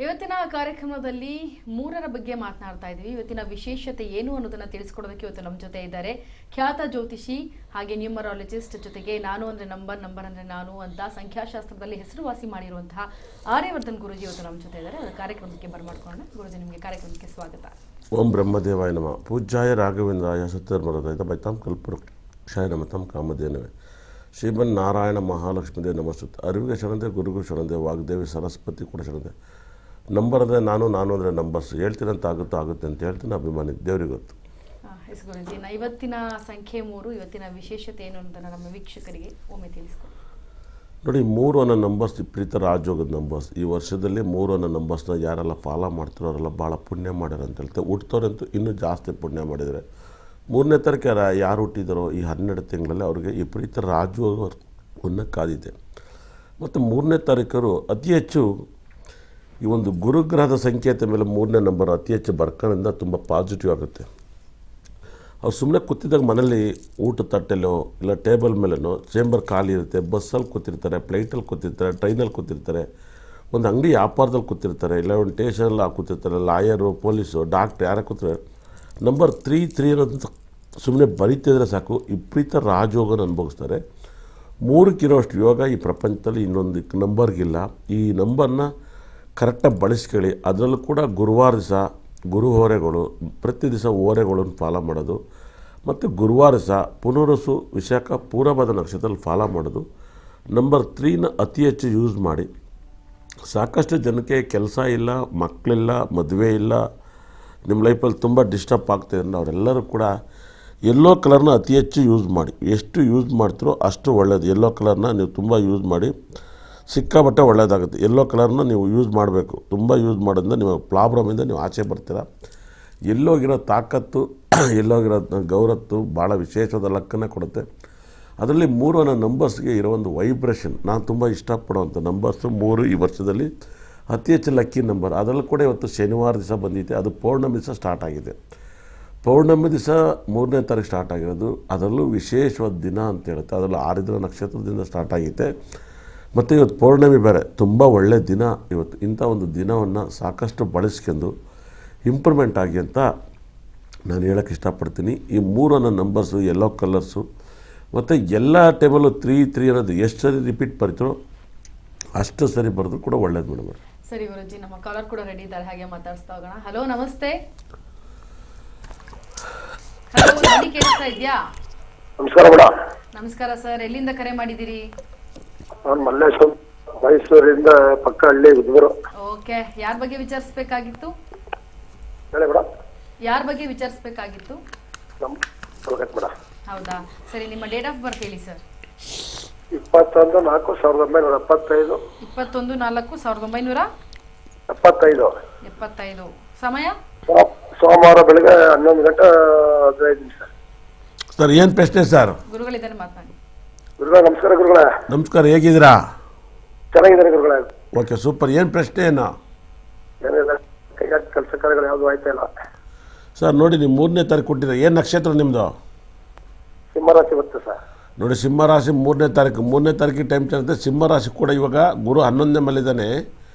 ಇವತ್ತಿನ ಕಾರ್ಯಕ್ರಮದಲ್ಲಿ ಮೂರರ ಬಗ್ಗೆ ಮಾತನಾಡ್ತಾ ಇದ್ವಿ. ಇವತ್ತಿನ ವಿಶೇಷತೆ ಏನು ಅನ್ನೋದನ್ನ ತಿಳಿಸ್ಕೊಡೋದಕ್ಕೆ ಇವತ್ತು ನಮ್ಮ ಜೊತೆ ಇದ್ದಾರೆ ಖ್ಯಾತ ಜ್ಯೋತಿಷಿ ಹಾಗೆ ನ್ಯೂಮರಾಲಜಿಸ್ಟ್, ಜೊತೆಗೆ ನಾನು ಅಂದ್ರೆ ನಂಬರ್ ಅಂದ್ರೆ ನಾನು ಅಂತ ಸಂಖ್ಯಾಶಾಸ್ತ್ರದಲ್ಲಿ ಹೆಸರುವಾಸಿ ಮಾಡಿರುವಂತಹ ಆರ್ಯವರ್ಧನ್ ಗುರುಜಿ ಇವತ್ತು ನಮ್ಮ ಜೊತೆ ಇದ್ದಾರೆ. ಅವರ ಕಾರ್ಯಕ್ರಮಕ್ಕೆ ಬರ್ಮಾಡ್ಕೊಳ್ಳೋಣ. ಗುರುಜಿ, ನಿಮಗೆ ಕಾರ್ಯಕ್ರಮಕ್ಕೆ ಸ್ವಾಗತ. ಓಂ ಬ್ರಹ್ಮದೇವಾಯ ನಮಃ. ಪೂಜ್ಯಾಯ ರಾಘವೇಂದ್ರಾಯ ಸತ್ಯಧರ್ಮರದಾಯ ಬೈತಾಂ ಕಲ್ಪವೃಕ್ಷಾಯ ನಮತಾಂ ಕಾಮಧೇನವೇ ಶ್ರೀಮನ್ನಾರಾಯಣ ಮಹಾಲಕ್ಷ್ಮೀದೇವ ನಮಸ್ತುತೆ. ಅರಿವಿಗೆ ಶರಣದೆ, ಗುರುಗೂ ಶರಣದೆ, ವಾಗ್ದೇವಿ ಸರಸ್ವತಿ ಕೂಡ ಶರಣದೆ. ನಂಬರ್ ಅಂದರೆ ನಾನು ಅಂದರೆ ನಂಬರ್ಸ್ ಹೇಳ್ತೀರಂತ ಆಗುತ್ತೆ ಅಂತ ಹೇಳ್ತೀನಿ. ಅಭಿಮಾನಿ ದೇವರಿಗೆ ಗೊತ್ತು. ಎಸ್ ಗುರುಜಿ, ಇವತ್ತಿನ ಸಂಖ್ಯೆ 3, ಇವತ್ತಿನ ವಿಶೇಷತೆ ಏನು ಅಂತ ನಮ್ಮ ವೀಕ್ಷಕರಿಗೆ ಒಮ್ಮೆ ತಿಳಿಸ್ಕೊಡಿ. ನೋಡಿ, 3 ಅನ್ನೋ ನಂಬರ್ಸ್ ವಿಪರೀತ ರಾಜಯೋಗದ ನಂಬರ್ಸ್. ಈ ವರ್ಷದಲ್ಲಿ 3 ಅನ್ನೋ ನಂಬರ್ಸ್ನ ಯಾರೆಲ್ಲ ಫಾಲೋ ಮಾಡ್ತಾರೋ ಅವರೆಲ್ಲ ಭಾಳ ಪುಣ್ಯ ಮಾಡ್ಯಾರ ಅಂತ ಹೇಳ್ತಾರೆ. ಹುಟ್ಟೋರಂತೂ ಇನ್ನೂ ಜಾಸ್ತಿ ಪುಣ್ಯ ಮಾಡಿದರೆ, 3ನೇ ತಾರೀಕು ಯಾರು ಹುಟ್ಟಿದಾರೋ ಈ 12 ತಿಂಗಳಲ್ಲಿ ಅವ್ರಿಗೆ ವಿಪರೀತ ರಾಜಯೋಗವನ್ನು ಕಾದಿದೆ. ಮತ್ತು 3ನೇ ತಾರೀಕರು ಅತಿ ಹೆಚ್ಚು ಈ ಒಂದು ಗುರುಗ್ರಹದ ಸಂಕೇತ ಮೇಲೆ 3ನೇ ನಂಬರ್ ಅತಿ ಹೆಚ್ಚು ಬರ್ಕಣಿಂದ ತುಂಬ ಪಾಸಿಟಿವ್ ಆಗುತ್ತೆ. ಅವ್ರು ಸುಮ್ಮನೆ ಕೂತಿದ್ದಾಗ ಮನೇಲಿ ಊಟ ತಟ್ಟೆಲ್ಲೋ ಇಲ್ಲ ಟೇಬಲ್ ಮೇಲೇನೋ ಚೇಂಬರ್ ಖಾಲಿ ಇರುತ್ತೆ, ಬಸ್ಸಲ್ಲಿ ಕೂತಿರ್ತಾರೆ, ಫ್ಲೈಟಲ್ಲಿ ಕೂತಿರ್ತಾರೆ, ಟ್ರೈನಲ್ಲಿ ಕೂತಿರ್ತಾರೆ, ಒಂದು ಅಂಗಡಿ ವ್ಯಾಪಾರದಲ್ಲಿ ಕೂತಿರ್ತಾರೆ, ಇಲ್ಲ ಒಂದು ಸ್ಟೇಷನಲ್ಲಿ ಕೂತಿರ್ತಾರೆ, ಲಾಯರು, ಪೊಲೀಸು, ಡಾಕ್ಟ್ರು ಯಾರೇ ಕೂತಿರ್ತಾರೆ, ನಂಬರ್ 3 ಅನ್ನೋದು ಸುಮ್ಮನೆ ಬರೀತಿದ್ರೆ ಸಾಕು ವಿಪರೀತ ರಾಜಯೋಗನ ಅನುಭವಿಸ್ತಾರೆ. 3ಕ್ಕಿರೋಷ್ಟು ಯೋಗ ಈ ಪ್ರಪಂಚದಲ್ಲಿ ಇನ್ನೊಂದು ನಂಬರ್ಗಿಲ್ಲ. ಈ ನಂಬರ್ನ ಕರೆಕ್ಟಾಗಿ ಬಳಸ್ಕೊಳ್ಳಿ. ಅದರಲ್ಲೂ ಕೂಡ ಗುರುವಾರ ದಿವಸ ಗುರು ಹೋರೆಗಳು, ಪ್ರತಿ ದಿವಸ ಓರೆಗಳನ್ನು ಫಾಲೋ ಮಾಡೋದು, ಮತ್ತು ಗುರುವಾರ ದಿವಸ ಪುನರ್ವಸು ವಿಶಾಖ ಪೂರ್ವಭಾದ ನಕ್ಷತ್ರದಲ್ಲಿ ಫಾಲೋ ಮಾಡೋದು. ನಂಬರ್ 3ನ ಅತಿ ಹೆಚ್ಚು ಯೂಸ್ ಮಾಡಿ. ಸಾಕಷ್ಟು ಜನಕ್ಕೆ ಕೆಲಸ ಇಲ್ಲ, ಮಕ್ಕಳಿಲ್ಲ, ಮದುವೆ ಇಲ್ಲ, ನಿಮ್ಮ ಲೈಫಲ್ಲಿ ತುಂಬ ಡಿಸ್ಟರ್ಬ್ ಆಗ್ತಾಯಿದೆ ಅಂದರೆ ಅವರೆಲ್ಲರೂ ಕೂಡ ಯೆಲ್ಲೋ ಕಲರ್ನ ಅತಿ ಹೆಚ್ಚು ಯೂಸ್ ಮಾಡಿ. ಎಷ್ಟು ಯೂಸ್ ಮಾಡ್ತೀರೋ ಅಷ್ಟು ಒಳ್ಳೆಯದು. ಯೆಲ್ಲೋ ಕಲರ್ನ ನೀವು ತುಂಬ ಯೂಸ್ ಮಾಡಿ, ಸಿಕ್ಕಾಪಟ್ಟೆ ಒಳ್ಳೆಯದಾಗುತ್ತೆ. ಯೆಲ್ಲೋ ಕಲರ್ನ ನೀವು ಯೂಸ್ ಮಾಡಬೇಕು. ತುಂಬ ಯೂಸ್ ಮಾಡೋದ್ರಿಂದ ನೀವು ಪ್ರಾಬ್ಲಮಿಂದ ನೀವು ಆಚೆ ಬರ್ತೀರ. ಎಲ್ಲೋಗಿರೋ ತಾಕತ್ತು, ಎಲ್ಲೋಗಿರೋ ಗೌರತ್ತು ಭಾಳ ವಿಶೇಷವಾದ ಲಕ್ಕನ್ನು ಕೊಡುತ್ತೆ. ಅದರಲ್ಲಿ 3 ಅನ್ನೋ ನಂಬರ್ಸ್ಗೆ ಇರೋ ಒಂದು ವೈಬ್ರೇಷನ್ ನಾನು ತುಂಬ ಇಷ್ಟಪಡುವಂಥ ನಂಬರ್ಸು 3 ಈ ವರ್ಷದಲ್ಲಿ ಅತಿ ಹೆಚ್ಚು ಲಕ್ಕಿ ನಂಬರ್. ಅದರಲ್ಲೂ ಕೂಡ ಇವತ್ತು ಶನಿವಾರ ದಿವಸ ಬಂದಿದೆ. ಅದು ಪೌರ್ಣಮಿ ದಿವಸ ಸ್ಟಾರ್ಟ್ ಆಗಿದೆ. ಪೌರ್ಣಮಿ ದಿವಸ 3ನೇ ತಾರೀಕು ಸ್ಟಾರ್ಟ್ ಆಗಿರೋದು. ಅದರಲ್ಲೂ ವಿಶೇಷವಾದ ದಿನ ಅಂತ ಹೇಳುತ್ತೆ. ಅದರಲ್ಲೂ ಆರಿದ್ರ ನಕ್ಷತ್ರದಿಂದ ಸ್ಟಾರ್ಟ್ ಆಗಿದೆ. ಮತ್ತು ಇವತ್ತು ಪೌರ್ಣಮಿ ಬೇರೆ, ತುಂಬ ಒಳ್ಳೆಯ ದಿನ ಇವತ್ತು. ಇಂಥ ಒಂದು ದಿನವನ್ನು ಸಾಕಷ್ಟು ಬಳಸ್ಕೊಂಡು ಇಂಪ್ರೂವ್ಮೆಂಟ್ ಆಗಿ ಅಂತ ನಾನು ಹೇಳೋಕ್ಕೆ ಇಷ್ಟಪಡ್ತೀನಿ. ಈ 3 ಅನ್ನೋ ನಂಬರ್ಸು, ಯೆಲ್ಲೋ ಕಲರ್ಸು, ಮತ್ತು ಎಲ್ಲ ಟೈಮಲ್ಲೂ 3 ಅನ್ನೋದು ಎಷ್ಟು ಸರಿ ರಿಪೀಟ್ ಬರ್ತೀರೋ ಅಷ್ಟು ಸರಿ ಬರೆದ್ರು ಕೂಡ ಒಳ್ಳೇದು ಮೇಡಮ್. ಸರಿ ಗುರುಜಿ, ನಮ್ಮ ಕಾಲರ್ ಕೂಡ ರೆಡಿ ಇದ್ದಾರೆ, ಹಾಗೆ ಮಾತಾಡಿಸ್ತಾ ಹೋಗೋಣ. ಹಲೋ, ನಮಸ್ತೆ. ಹಲೋ, ಧ್ವನಿ ಕೇಳಿಸ್ತಾ ಇದೆಯಾ? ನಮಸ್ಕಾರ ಮೇಡಮ್. ನಮಸ್ಕಾರ ಸರ್, ಎಲ್ಲಿಂದ ಕರೆ ಮಾಡಿದ್ದೀರಿ? ನಾನು ಮಲ್ಲೇಶ್ವರ, ಮೈಸೂರಿಂದ ಪಕ್ಕ ಹಳ್ಳಿ ಇದ್ದರು. ಓಕೆ, ಯಾರ ಬಗ್ಗೆ ವಿಚಾರಿಸಬೇಕಾಗಿತ್ತು? ಹೇಳಿ ಮೇಡಮ್. ಯಾರ ಬಗ್ಗೆ ವಿಚಾರಿಸಬೇಕಾಗಿತ್ತು? ಮೇಡಮ್. ಹೌದಾ, ಸರಿ. ನಿಮ್ಮ ಡೇಟ್ ಆಫ್ ಬರ್ತ್ ಹೇಳಿ ಸರ್. 21/4/1975. 21/4/1975. ಸಮಯ ಸೋಮವಾರ ಬೆಳಗ್ಗೆ 11:15. ಸರ್, ಏನು ಪ್ರಶ್ನೆ ಸರ್? ಗುರುಗಳಿದ್ದಾರೆ, ಮಾತನಾಡಿ. ಗುರುಗಳೇ ನಮಸ್ಕಾರ. ಗುರುಗಳೇ ನಮಸ್ಕಾರ, ಹೇಗಿದ್ದೀರಾ? ಚೆನ್ನಾಗಿದ್ದಾರೆ ಗುರುಗಳೇ. Okay, super. ಏನು ಪ್ರಶ್ನೆ? ಏನಿಲ್ಲ, ಕೈಗಾರಿಕೆ ಕೆಲಸ ಕಾರ್ಯಗಳು ಯಾವುದು ಆಯ್ತಾ ಇಲ್ಲ ಸರ್. ನೋಡಿ, ನೀವು 3ನೇ ತಾರೀಕು ಕೊಟ್ಟಿದ್ದೀರಾ. ಏನು ನಕ್ಷತ್ರ ನಿಮ್ಮದು? ಸಿಂಹರಾಶಿ ಬರುತ್ತೆ ಸರ್. ನೋಡಿ, ಸಿಂಹರಾಶಿ 3ನೇ ತಾರೀಕಿಗೆ ಟೈಮ್ ಚೆಲ್ಲುತ್ತೆ. ಸಿಂಹರಾಶಿ ಕೂಡ ಇವಾಗ ಗುರು 11ನೇ ಮಲ್ಲಿದ್ದಾನೆ.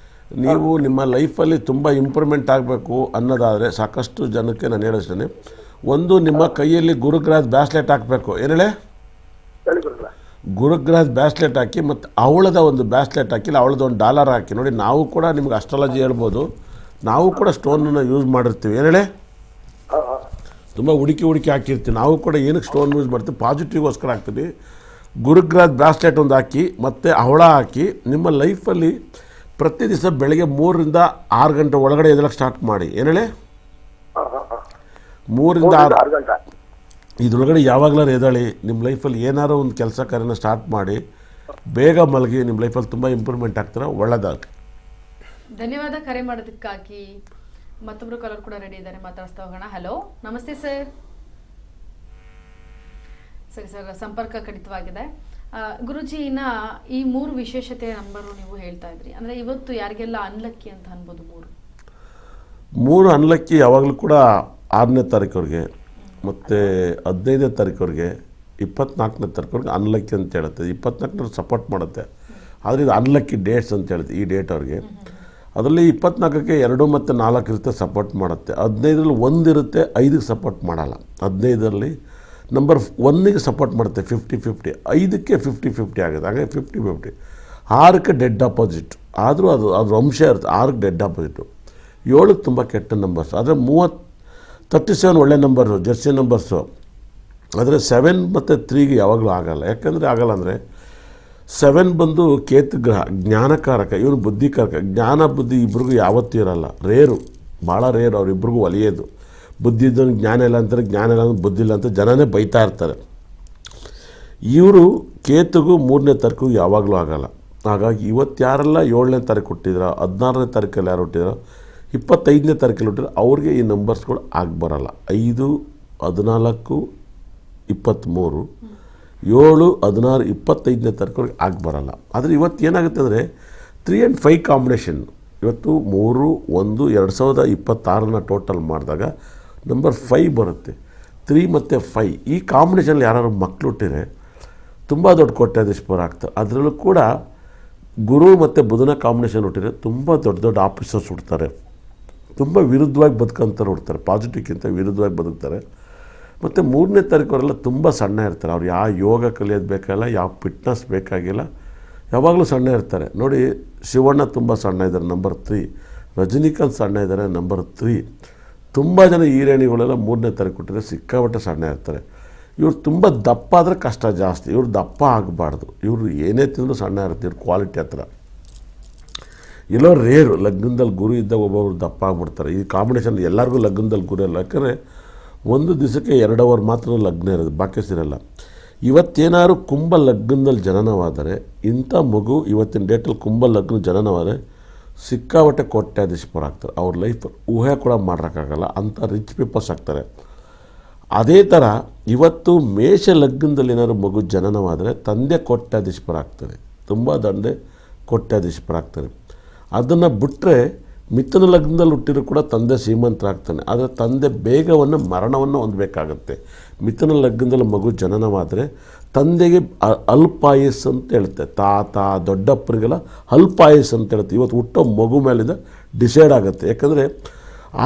ನೀವು ನಿಮ್ಮ ಲೈಫಲ್ಲಿ ತುಂಬ ಇಂಪ್ರೂವ್ಮೆಂಟ್ ಆಗಬೇಕು ಅನ್ನೋದಾದರೆ ಸಾಕಷ್ಟು ಜನಕ್ಕೆ ನಾನು ಹೇಳಿಸ್ತೇನೆ. ಒಂದು, ನಿಮ್ಮ ಕೈಯಲ್ಲಿ ಗುರುಗ್ರಹದ ಬ್ಯಾಸ್ಲೆಟ್ ಹಾಕಬೇಕು. ಏನು ಹೇಳಿ? ಹೇಳಿ ಗುರುಗಳೇ. ಗುರುಗ್ರಹದ ಬ್ಯಾಸ್ಲೆಟ್ ಹಾಕಿ, ಮತ್ತು ಅವಳದ ಒಂದು ಬ್ಯಾಸ್ಲೆಟ್ ಹಾಕಿ, ಅವಳದ ಒಂದು ಡಾಲರ್ ಹಾಕಿ. ನೋಡಿ, ನಾವು ಕೂಡ ನಿಮ್ಗೆ ಅಸ್ಟ್ರಾಲಜಿ ಹೇಳ್ಬೋದು, ನಾವು ಕೂಡ ಸ್ಟೋನನ್ನು ಯೂಸ್ ಮಾಡಿರ್ತೀವಿ. ಏನು ಹೇಳಿ? ತುಂಬ ಹುಡುಕಿ ಹಾಕಿರ್ತೀವಿ. ನಾವು ಕೂಡ ಏನಕ್ಕೆ ಸ್ಟೋನ್ ಯೂಸ್ ಮಾಡ್ತೀವಿ? ಪಾಸಿಟಿವ್ಗೋಸ್ಕರ ಹಾಕ್ತೀವಿ. ಗುರುಗ್ರಹದ ಬ್ಯಾಸ್ಲೆಟ್ ಒಂದು ಹಾಕಿ, ಮತ್ತು ಅವಳ ಹಾಕಿ, ನಿಮ್ಮ ಲೈಫಲ್ಲಿ ಪ್ರತಿ ದಿವಸ ಬೆಳಗ್ಗೆ 3ರಿಂದ 6 ಗಂಟೆ ಒಳಗಡೆ ಎದ್ದೇಳಕ್ಕೆ ಸ್ಟಾರ್ಟ್ ಮಾಡಿ. ಏನು ಹೇಳಿ? 3ರಿಂದ 6 ಗಂಟೆ ಇದ್ರೊಳಗಡೆ ಯಾವಾಗಲಾರು ಎದ್ದೇಳಿ. ನಿಮ್ಮ ಲೈಫಲ್ಲಿ ಏನಾರು ಒಂದು ಕೆಲಸ ಕಾರ್ಯನ ಸ್ಟಾರ್ಟ್ ಮಾಡಿ, ಬೇಗ ಮಲಗಿ. ನಿಮ್ಮ ಲೈಫಲ್ಲಿ ತುಂಬ ಇಂಪ್ರೂವ್ಮೆಂಟ್ ಆಗ್ತಾರೆ. ಒಳ್ಳೆದಾಗ. ಧನ್ಯವಾದ ಕರೆ ಮಾಡೋದಕ್ಕಾಗಿ. ಮತ್ತೊಬ್ರು ಕಾಲರ್ ಕೂಡ ರೆಡಿ ಇದ್ದಾರೆ, ಮಾತಾಡಿಸ್ತಾ ಹೋಗೋಣ. ಹಲೋ, ನಮಸ್ತೆ ಸರ್. ಸರಿ ಸರ್, ಸಂಪರ್ಕ ಕಡಿತವಾಗಿದೆ. ಗುರುಜಿ, ಈ 3 ವಿಶೇಷತೆ ನಂಬರು ನೀವು ಹೇಳ್ತಾ ಇದ್ರಿ, ಅಂದರೆ ಇವತ್ತು ಯಾರಿಗೆಲ್ಲ ಅನ್ಲಕ್ಕಿ ಅಂತ ಅನ್ಬೋದು? 3 ಅನ್ಲಕ್ಕಿ ಯಾವಾಗಲೂ ಕೂಡ 6ನೇ ತಾರೀಕವ್ರಿಗೆ, ಮತ್ತು 15ನೇ ತಾರೀಕವ್ರಿಗೆ, 24ನೇ ತಾರೀಕವ್ರಿಗೆ ಅನ್ಲಕ್ಕಿ ಅಂತ ಹೇಳುತ್ತೆ. 24ನೇ ಸಪೋರ್ಟ್ ಮಾಡುತ್ತೆ. ಆದರೆ ಇದು ಅನ್ಲಕ್ಕಿ ಡೇಟ್ಸ್ ಅಂತ ಹೇಳುತ್ತೆ ಈ ಡೇಟ್ ಅವ್ರಿಗೆ. ಅದರಲ್ಲಿ 24ಕ್ಕೆ 2 ಮತ್ತು 4 ಇರುತ್ತೆ, ಸಪೋರ್ಟ್ ಮಾಡುತ್ತೆ. 15ರಲ್ಲಿ 1 ಇರುತ್ತೆ, 5ಗೆ ಸಪೋರ್ಟ್ ಮಾಡಲ್ಲ. 15ರಲ್ಲಿ ನಂಬರ್ 1ಗೆ ಸಪೋರ್ಟ್ ಮಾಡುತ್ತೆ 50-50, 5ಕ್ಕೆ 50-50 ಆಗುತ್ತೆ, ಹಾಗೆ 50-50. 6ಕ್ಕೆ ಡೆಡ್ ಆಪೋಸಿಟ್, ಆದರೂ ಅದು ಅಂಶ ಇರುತ್ತೆ. 6ಕ್ಕೆ ಡೆಡ್ ಆಪೋಸಿಟು. 7ಕ್ಕೆ ತುಂಬ ಕೆಟ್ಟ ನಂಬರ್ಸ್. ಆದರೆ 37 ಒಳ್ಳೆ ನಂಬರ್ಸು, ಜರ್ಸಿ ನಂಬರ್ಸು. ಆದರೆ 7 ಮತ್ತು 3ಗೆ ಯಾವಾಗಲೂ ಆಗಲ್ಲ. ಯಾಕಂದರೆ ಆಗಲ್ಲ ಅಂದರೆ 7 ಬಂದು ಕೇತು ಗ್ರಹ, ಜ್ಞಾನಕಾರಕ, ಇವನು ಬುದ್ಧಿಕಾರಕ. ಜ್ಞಾನ ಬುದ್ಧಿ ಇಬ್ರಿಗೂ ಯಾವತ್ತೂ ಇರಲ್ಲ, ರೇರು, ಭಾಳ ರೇರು ಅವರಿಬ್ರಿಗೂ ಒಲಿಯೋದು. ಬುದ್ಧಿ ಇದ್ದವನು ಜ್ಞಾನ ಇಲ್ಲ ಅಂತಾರೆ, ಜ್ಞಾನ ಇಲ್ಲ ಅಂದ್ರೆ ಬುದ್ಧಿ ಇಲ್ಲ ಅಂತ ಜನನೇ ಬೈತಾ ಇರ್ತಾರೆ. ಇವರು ಕೇತುಗೂ 3ನೇ ತಾರೀಕು ಯಾವಾಗಲೂ ಆಗಲ್ಲ. ಹಾಗಾಗಿ ಇವತ್ತು ಯಾರೆಲ್ಲ 7ನೇ ತಾರೀಕು ಹುಟ್ಟಿದ್ರೋ, 16ನೇ ತಾರೀಕಲ್ಲಿ ಯಾರು ಹುಟ್ಟಿದ್ರೋ, 25ನೇ ತಾರೀಕಲ್ಲಿ ಹುಟ್ಟಿದ್ರೆ ಅವ್ರಿಗೆ ಈ ನಂಬರ್ಸ್ಗಳು ಬರಲ್ಲ. 5, 14, 23, 7, 16, 25ನೇ ತಾರೀಕುವರೆಗೆ ಬರಲ್ಲ. ಆದರೆ ಇವತ್ತು ಏನಾಗುತ್ತೆ ಅಂದರೆ 3 and 5 ಕಾಂಬಿನೇಷನ್. ಇವತ್ತು 3, 1, 2026 ಟೋಟಲ್ ಮಾಡಿದಾಗ ನಂಬರ್ 5 ಬರುತ್ತೆ. 3 ಮತ್ತು 5 ಈ ಕಾಂಬಿನೇಷನಲ್ಲಿ ಯಾರು ಮಕ್ಕಳು ಹುಟ್ಟಿದ್ರೆ ತುಂಬ ದೊಡ್ಡ ಕೋಟ್ಯಾಧೀಶ್ವರ ಆಗ್ತಾರೆ. ಅದರಲ್ಲೂ ಕೂಡ ಗುರು ಮತ್ತು ಬುಧನ ಕಾಂಬಿನೇಷನ್ ಹುಟ್ಟಿದ್ರೆ ತುಂಬ ದೊಡ್ಡ ದೊಡ್ಡ ಆಫೀಸರ್ಸ್ ಹುಡ್ತಾರೆ, ತುಂಬ ವಿರುದ್ಧವಾಗಿ ಬದುಕಂತಾರೆ ಹುಡ್ತಾರೆ, ಪಾಸಿಟಿವ್ಗಿಂತ ವಿರುದ್ಧವಾಗಿ ಬದುಕ್ತಾರೆ. ಮತ್ತು 3ನೇ ತಾರೀಕವರೆಲ್ಲ ತುಂಬ ಸಣ್ಣ ಇರ್ತಾರೆ. ಅವ್ರು ಯಾವ ಯೋಗ ಕಲಿಯೋದು ಬೇಕಾಗಿಲ್ಲ, ಯಾವ ಫಿಟ್ನೆಸ್ ಬೇಕಾಗಿಲ್ಲ, ಯಾವಾಗಲೂ ಸಣ್ಣ ಇರ್ತಾರೆ. ನೋಡಿ, ಶಿವಣ್ಣ ತುಂಬ ಸಣ್ಣ ಇದ್ದಾರೆ, ನಂಬರ್ 3. ರಜನಿಕಾಂತ್ ಸಣ್ಣ ಇದ್ದಾರೆ, ನಂಬರ್ 3. ತುಂಬ ಜನ ಹೀರೋಣಿಗಳೆಲ್ಲ 3ನೇ ತಾರೀಕು ಹುಟ್ಟಿದ್ರೆ ಸಿಕ್ಕಾಪಟ್ಟೆ ಸಣ್ಣ ಇರ್ತಾರೆ. ಇವ್ರು ತುಂಬ ದಪ್ಪ ಆದರೆ ಕಷ್ಟ ಜಾಸ್ತಿ. ಇವ್ರು ದಪ್ಪ ಆಗಬಾರ್ದು, ಇವರು ಏನೇ ತಿಂದರೂ ಸಣ್ಣ ಇರುತ್ತೆ. ಇವ್ರ ಕ್ವಾಲಿಟಿ ಹತ್ರ ಎಲ್ಲೋ ರೇರು. ಲಗ್ನದಲ್ಲಿ ಗುರು ಇದ್ದಾಗ ಒಬ್ಬೊಬ್ರು ದಪ್ಪ ಆಗ್ಬಿಡ್ತಾರೆ. ಈ ಕಾಂಬಿನೇಷನ್ ಎಲ್ಲರಿಗೂ ಲಗ್ನದಲ್ಲಿ ಗುರು ಇಲ್ಲ. ಯಾಕಂದರೆ ಒಂದು ದಿವಸಕ್ಕೆ 2 ಅವರ್ ಮಾತ್ರ ಲಗ್ನ ಇರೋದು, ಬಾಕಿಸಿರಲ್ಲ. ಇವತ್ತೇನಾದ್ರು ಕುಂಭ ಲಗ್ನದಲ್ಲಿ ಜನನವಾದರೆ, ಇಂಥ ಮಗು ಇವತ್ತಿನ ಡೇಟಲ್ಲಿ ಕುಂಭ ಲಗ್ನ ಜನನವಾದರೆ ಸಿಕ್ಕಾಪಟ್ಟೆ ಕೋಟ್ಯಾಧೀಶ್ವರ ಆಗ್ತಾರೆ. ಅವ್ರ ಲೈಫ್ ಊಹೆ ಕೂಡ ಮಾಡೋಕ್ಕಾಗಲ್ಲ, ಅಂಥ ರಿಚ್ ಪೀಪಲ್ಸ್ ಆಗ್ತಾರೆ. ಅದೇ ಥರ ಇವತ್ತು ಮೇಷ ಲಗ್ನದಲ್ಲಿ ಏನಾದ್ರು ಮಗು ಜನನವಾದರೆ ತಂದೆ ಕೋಟ್ಯಾಧೀಶ್ವರ ಆಗ್ತಾರೆ, ತುಂಬ ದಂಡೆ ಕೋಟ್ಯಾಧೀಶ್ವರ ಆಗ್ತಾರೆ. ಅದನ್ನು ಬಿಟ್ಟರೆ ಮಿಥುನ ಲಗ್ನದಲ್ಲಿ ಹುಟ್ಟಿದ್ರು ಕೂಡ ತಂದೆ ಶ್ರೀಮಂತರಾಗ್ತಾನೆ. ಆದರೆ ತಂದೆ ಬೇಗವನ್ನು ಮರಣವನ್ನು ಹೊಂದಬೇಕಾಗತ್ತೆ. ಮಿಥುನ ಲಗ್ನದಲ್ಲಿ ಮಗು ಜನನವಾದರೆ ತಂದೆಗೆ ಅಲ್ಪಾಯಸ್ ಅಂತ ಹೇಳುತ್ತೆ. ತಾತ ದೊಡ್ಡಪ್ಪರಿಗೆಲ್ಲ ಅಲ್ಪಾಯಸ್ ಅಂತ ಹೇಳುತ್ತೆ. ಇವತ್ತು ಹುಟ್ಟೋ ಮಗು ಮೇಲಿಂದ ಡಿಸೈಡ್ ಆಗುತ್ತೆ. ಯಾಕಂದರೆ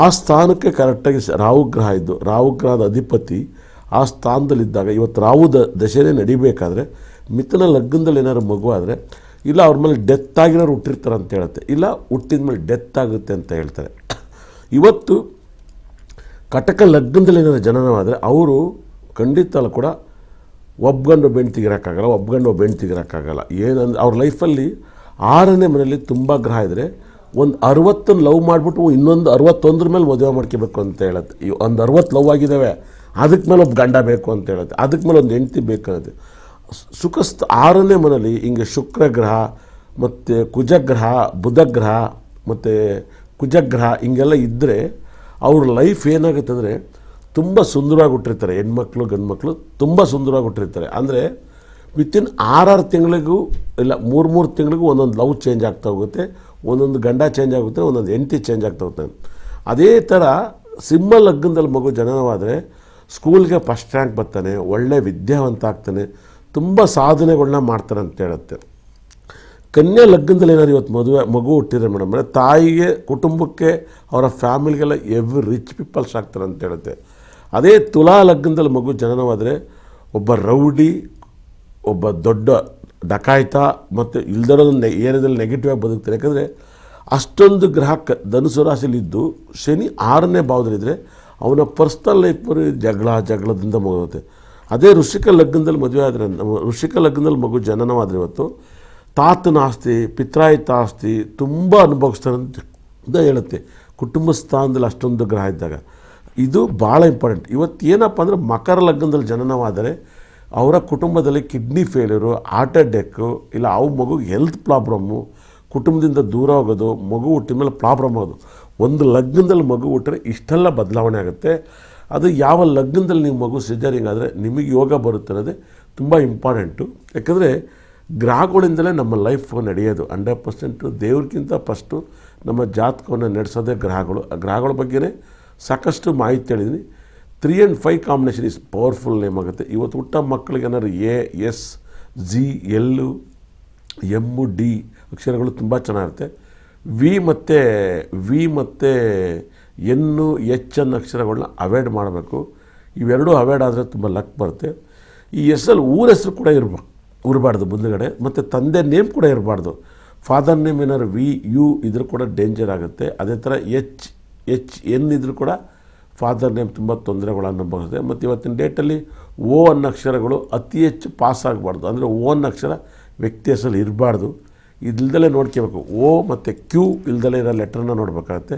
ಆ ಸ್ಥಾನಕ್ಕೆ ಕರೆಕ್ಟಾಗಿ ರಾಹುಗ್ರಹ ಇದ್ದು, ರಾಹುಗ್ರಹದ ಅಧಿಪತಿ ಆ ಸ್ಥಾನದಲ್ಲಿದ್ದಾಗ ಇವತ್ತು ರಾಹು ದಶೆನೇ ನಡಿಬೇಕಾದ್ರೆ ಮಿಥುನ ಲಗ್ನದಲ್ಲಿ ಏನಾದ್ರು ಮಗು ಆದರೆ, ಇಲ್ಲ ಅವ್ರ ಮೇಲೆ ಡೆತ್ ಆಗಿರೋರು ಹುಟ್ಟಿರ್ತಾರೆ ಅಂತ ಹೇಳುತ್ತೆ, ಇಲ್ಲ ಹುಟ್ಟಿದ ಮೇಲೆ ಡೆತ್ ಆಗುತ್ತೆ ಅಂತ ಹೇಳ್ತಾರೆ. ಇವತ್ತು ಕಟಕ ಲಗ್ನದಲ್ಲಿ ಏನಾದ್ರು ಜನನವಾದರೆ ಅವರು ಖಂಡಿತ ಕೂಡ ಒಬ್ಗಂಡು ಬೆಣ್ಣು ತೆಗಿರೋಕ್ಕಾಗಲ್ಲ, ಒಬ್ಗಂಡು ಒಬ್ಬ ಬೆಣ್ಣು ತೆಗಿರೋಕ್ಕಾಗಲ್ಲ. ಏನಂದ್ರೆ ಅವ್ರ ಲೈಫಲ್ಲಿ 6ನೇ ಮನೆಯಲ್ಲಿ ತುಂಬ ಗ್ರಹ ಇದ್ದರೆ ಒಂದು 60 ಲವ್ ಮಾಡಿಬಿಟ್ಟು ಇನ್ನೊಂದು 61 ಮೇಲೆ ಮದುವೆ ಮಾಡ್ಕೋಬೇಕು ಅಂತ ಹೇಳುತ್ತೆ. ಒಂದು 60 ಲವ್ ಆಗಿದ್ದಾವೆ, ಅದಕ್ಕೆ ಮೇಲೆ ಒಬ್ಬ ಗಂಡ ಬೇಕು ಅಂತ ಹೇಳುತ್ತೆ, ಅದಕ್ಕೆ ಮೇಲೆ ಒಂದು ಹೆಂಡತಿ ಬೇಕು. ಸುಖಸ್ಥ 6ನೇ ಮನೆಯಲ್ಲಿ ಹಿಂಗೆ ಶುಕ್ರ ಗ್ರಹ ಮತ್ತು ಕುಜಗ್ರಹ, ಬುಧಗ್ರಹ ಮತ್ತು ಕುಜಗ್ರಹ ಹಿಂಗೆಲ್ಲ ಇದ್ದರೆ ಅವ್ರ ಲೈಫ್ ಏನಾಗುತ್ತೆ ಅಂದರೆ ತುಂಬ ಸುಂದರವಾಗಿ ಹುಟ್ಟಿರ್ತಾರೆ. ಹೆಣ್ಮಕ್ಳು ಗಂಡು ಮಕ್ಕಳು ತುಂಬ ಸುಂದರವಾಗಿ ಹುಟ್ಟಿರ್ತಾರೆ. ಅಂದರೆ ವಿತಿನ್ 6 ತಿಂಗಳಿಗೂ ಇಲ್ಲ 3 ತಿಂಗಳಿಗೂ ಒಂದೊಂದು ಲವ್ ಚೇಂಜ್ ಆಗ್ತಾ ಹೋಗುತ್ತೆ, ಒಂದೊಂದು ಗಂಡ ಚೇಂಜ್ ಆಗುತ್ತೆ, ಒಂದೊಂದು ಹೆಂಡತಿ ಚೇಂಜ್ ಆಗ್ತಾ ಹೋಗುತ್ತೆ. ಅದೇ ಥರ ಸಿಂಹ ಲಗ್ನದಲ್ಲಿ ಮಗು ಜನನವಾದರೆ ಸ್ಕೂಲ್ಗೆ ಫಸ್ಟ್ ರ್ಯಾಂಕ್ ಬರ್ತಾನೆ, ಒಳ್ಳೆ ವಿದ್ಯಾವಂತ ಆಗ್ತಾನೆ, ತುಂಬ ಸಾಧನೆಗಳನ್ನ ಮಾಡ್ತಾರೆ ಅಂತ ಹೇಳುತ್ತೆ. ಕನ್ಯಾ ಲಗ್ನದಲ್ಲಿ ಏನಾದ್ರು ಇವತ್ತು ಮಗು ಹುಟ್ಟಿದ್ರೆ ಮೇಡಮ್ ಅಂದರೆ ತಾಯಿಗೆ, ಕುಟುಂಬಕ್ಕೆ, ಅವರ ಫ್ಯಾಮಿಲಿಗೆಲ್ಲ ಎವ್ರಿ ರಿಚ್ ಪೀಪಲ್ಸ್ ಆಗ್ತಾರೆ ಅಂತ ಹೇಳುತ್ತೆ. ಅದೇ ತುಲಾ ಲಗ್ನದಲ್ಲಿ ಮಗು ಜನನವಾದರೆ ಒಬ್ಬ ರೌಡಿ, ಒಬ್ಬ ದೊಡ್ಡ ಡಕಾಯಿತ ಮತ್ತು ಇಲ್ದರೋದನ್ನ ಏರಿಯಾದಲ್ಲಿ ನೆಗೆಟಿವ್ ಆಗಿ ಬದುಕ್ತಾರೆ. ಯಾಕಂದರೆ ಅಷ್ಟೊಂದು ಗ್ರಹ ಧನುಸು ರಾಶಿಯಲ್ಲಿದ್ದು ಶನಿ 6ನೇ ಭಾವದಲ್ಲಿದ್ದರೆ ಅವನ ಪರ್ಸ್ನಲ್ ಲೈಫ್ ಜಗಳದಿಂದ ಮುಗಿಯುತ್ತೆ. ಅದೇ ವೃಶ್ಚಿಕ ಲಗ್ನದಲ್ಲಿ ಮದುವೆ ಆದರೆ, ವೃಶ್ಚಿಕ ಲಗ್ನದಲ್ಲಿ ಮಗು ಜನನವಾದರೆ ಇವತ್ತು ತಾತನ ಆಸ್ತಿ, ಪಿತ್ರಾಯಿತ ಆಸ್ತಿ ತುಂಬ ಅನುಭವಿಸ್ತಾನೆ ಅಂತ ಹೇಳುತ್ತೆ. ಕುಟುಂಬ ಸ್ಥಾನದಲ್ಲಿ ಅಷ್ಟೊಂದು ಗ್ರಹ ಇದ್ದಾಗ ಇದು ಭಾಳ ಇಂಪಾರ್ಟೆಂಟ್. ಇವತ್ತು ಏನಪ್ಪ ಅಂದರೆ ಮಕರ ಲಗ್ನದಲ್ಲಿ ಜನನವಾದರೆ ಅವರ ಕುಟುಂಬದಲ್ಲಿ ಕಿಡ್ನಿ ಫೇಲ್ಯೂರು, ಹಾರ್ಟ್ ಅಟ್ಯಾಕು, ಇಲ್ಲ ಮಗುಗೆ ಹೆಲ್ತ್ ಪ್ರಾಬ್ಲಮ್ಮು, ಕುಟುಂಬದಿಂದ ದೂರ ಹೋಗೋದು, ಮಗು ಹುಟ್ಟಿದ ಮೇಲೆ ಪ್ರಾಬ್ಲಮ್ ಆಗೋದು. ಒಂದು ಲಗ್ನದಲ್ಲಿ ಮಗು ಹುಟ್ಟರೆ ಇಷ್ಟೆಲ್ಲ ಬದಲಾವಣೆ ಆಗುತ್ತೆ. ಅದು ಯಾವ ಲಗ್ನದಲ್ಲಿ ನೀವು ಮಗು ಸಿಜರಿಂಗ್ ಆದರೆ ನಿಮಗೆ ಯೋಗ ಬರುತ್ತೆ ಅನ್ನೋದೇ ತುಂಬ ಇಂಪಾರ್ಟೆಂಟು. ಯಾಕಂದರೆ ಗ್ರಹಗಳಿಂದಲೇ ನಮ್ಮ ಲೈಫ್ ನಡೆಯೋದು. 100% ದೇವ್ರಿಗಿಂತ ಫಸ್ಟು ನಮ್ಮ ಜಾತಕವನ್ನು ನಡೆಸೋದೇ ಗ್ರಹಗಳು. ಆ ಗ್ರಹಗಳ ಬಗ್ಗೆನೇ ಸಾಕಷ್ಟು ಮಾಹಿತಿ ಹೇಳಿದ್ದೀನಿ. 3 and 5 combination is powerful name ಆಗುತ್ತೆ. ಇವತ್ತು ಹುಟ್ಟ ಮಕ್ಕಳಿಗೆ ಏನಾದ್ರು A, S, G, L, M, D ಅಕ್ಷರಗಳು ತುಂಬ ಚೆನ್ನಾಗಿರುತ್ತೆ. ವಿ ಮತ್ತು ಎನ್ನು ಎಚ್ ಅನ್ನೋ ಅಕ್ಷರಗಳನ್ನ ಅವಾಯ್ಡ್ ಮಾಡಬೇಕು. ಇವೆರಡೂ ಅವಾಯ್ಡ್ ಆದರೆ ತುಂಬ ಲಕ್ ಬರುತ್ತೆ. ಈ ಹೆಸರಲ್ಲಿ ಊರ ಹೆಸರು ಕೂಡ ಇರಬಾರ್ದು ಮುಂದುಗಡೆ, ಮತ್ತು ತಂದೆ ನೇಮ್ ಕೂಡ ಇರಬಾರ್ದು. ಫಾದರ್ ನೇಮ್ ಏನಾದ್ರು ವಿ ಯು ಇದ್ರೂ ಕೂಡ ಡೇಂಜರ್ ಆಗುತ್ತೆ. ಅದೇ ಥರ ಎಚ್ ಎನ್ ಇದ್ರೂ ಕೂಡ ಫಾದರ್ ನೇಮ್ ತುಂಬ ತೊಂದರೆಗಳನ್ನು ಬರುತ್ತೆ. ಮತ್ತು ಇವತ್ತಿನ ಡೇಟಲ್ಲಿ ಓ ಅನ್ನೋ ಅಕ್ಷರಗಳು ಅತಿ ಹೆಚ್ಚು ಪಾಸ್ ಆಗಬಾರ್ದು. ಅಂದರೆ ಓ ಅನ್ನೋ ಅಕ್ಷರ ವ್ಯಕ್ತಿ ಹೆಸರಲ್ಲಿ ಇರಬಾರ್ದು. ಇಲ್ದಲೇ ನೋಡ್ಕೋಬೇಕು. ಓ ಮತ್ತು ಕ್ಯೂ ಇಲ್ದಲೇ ಇರೋ ಲೆಟ್ರನ್ನ ನೋಡಬೇಕಾಗತ್ತೆ.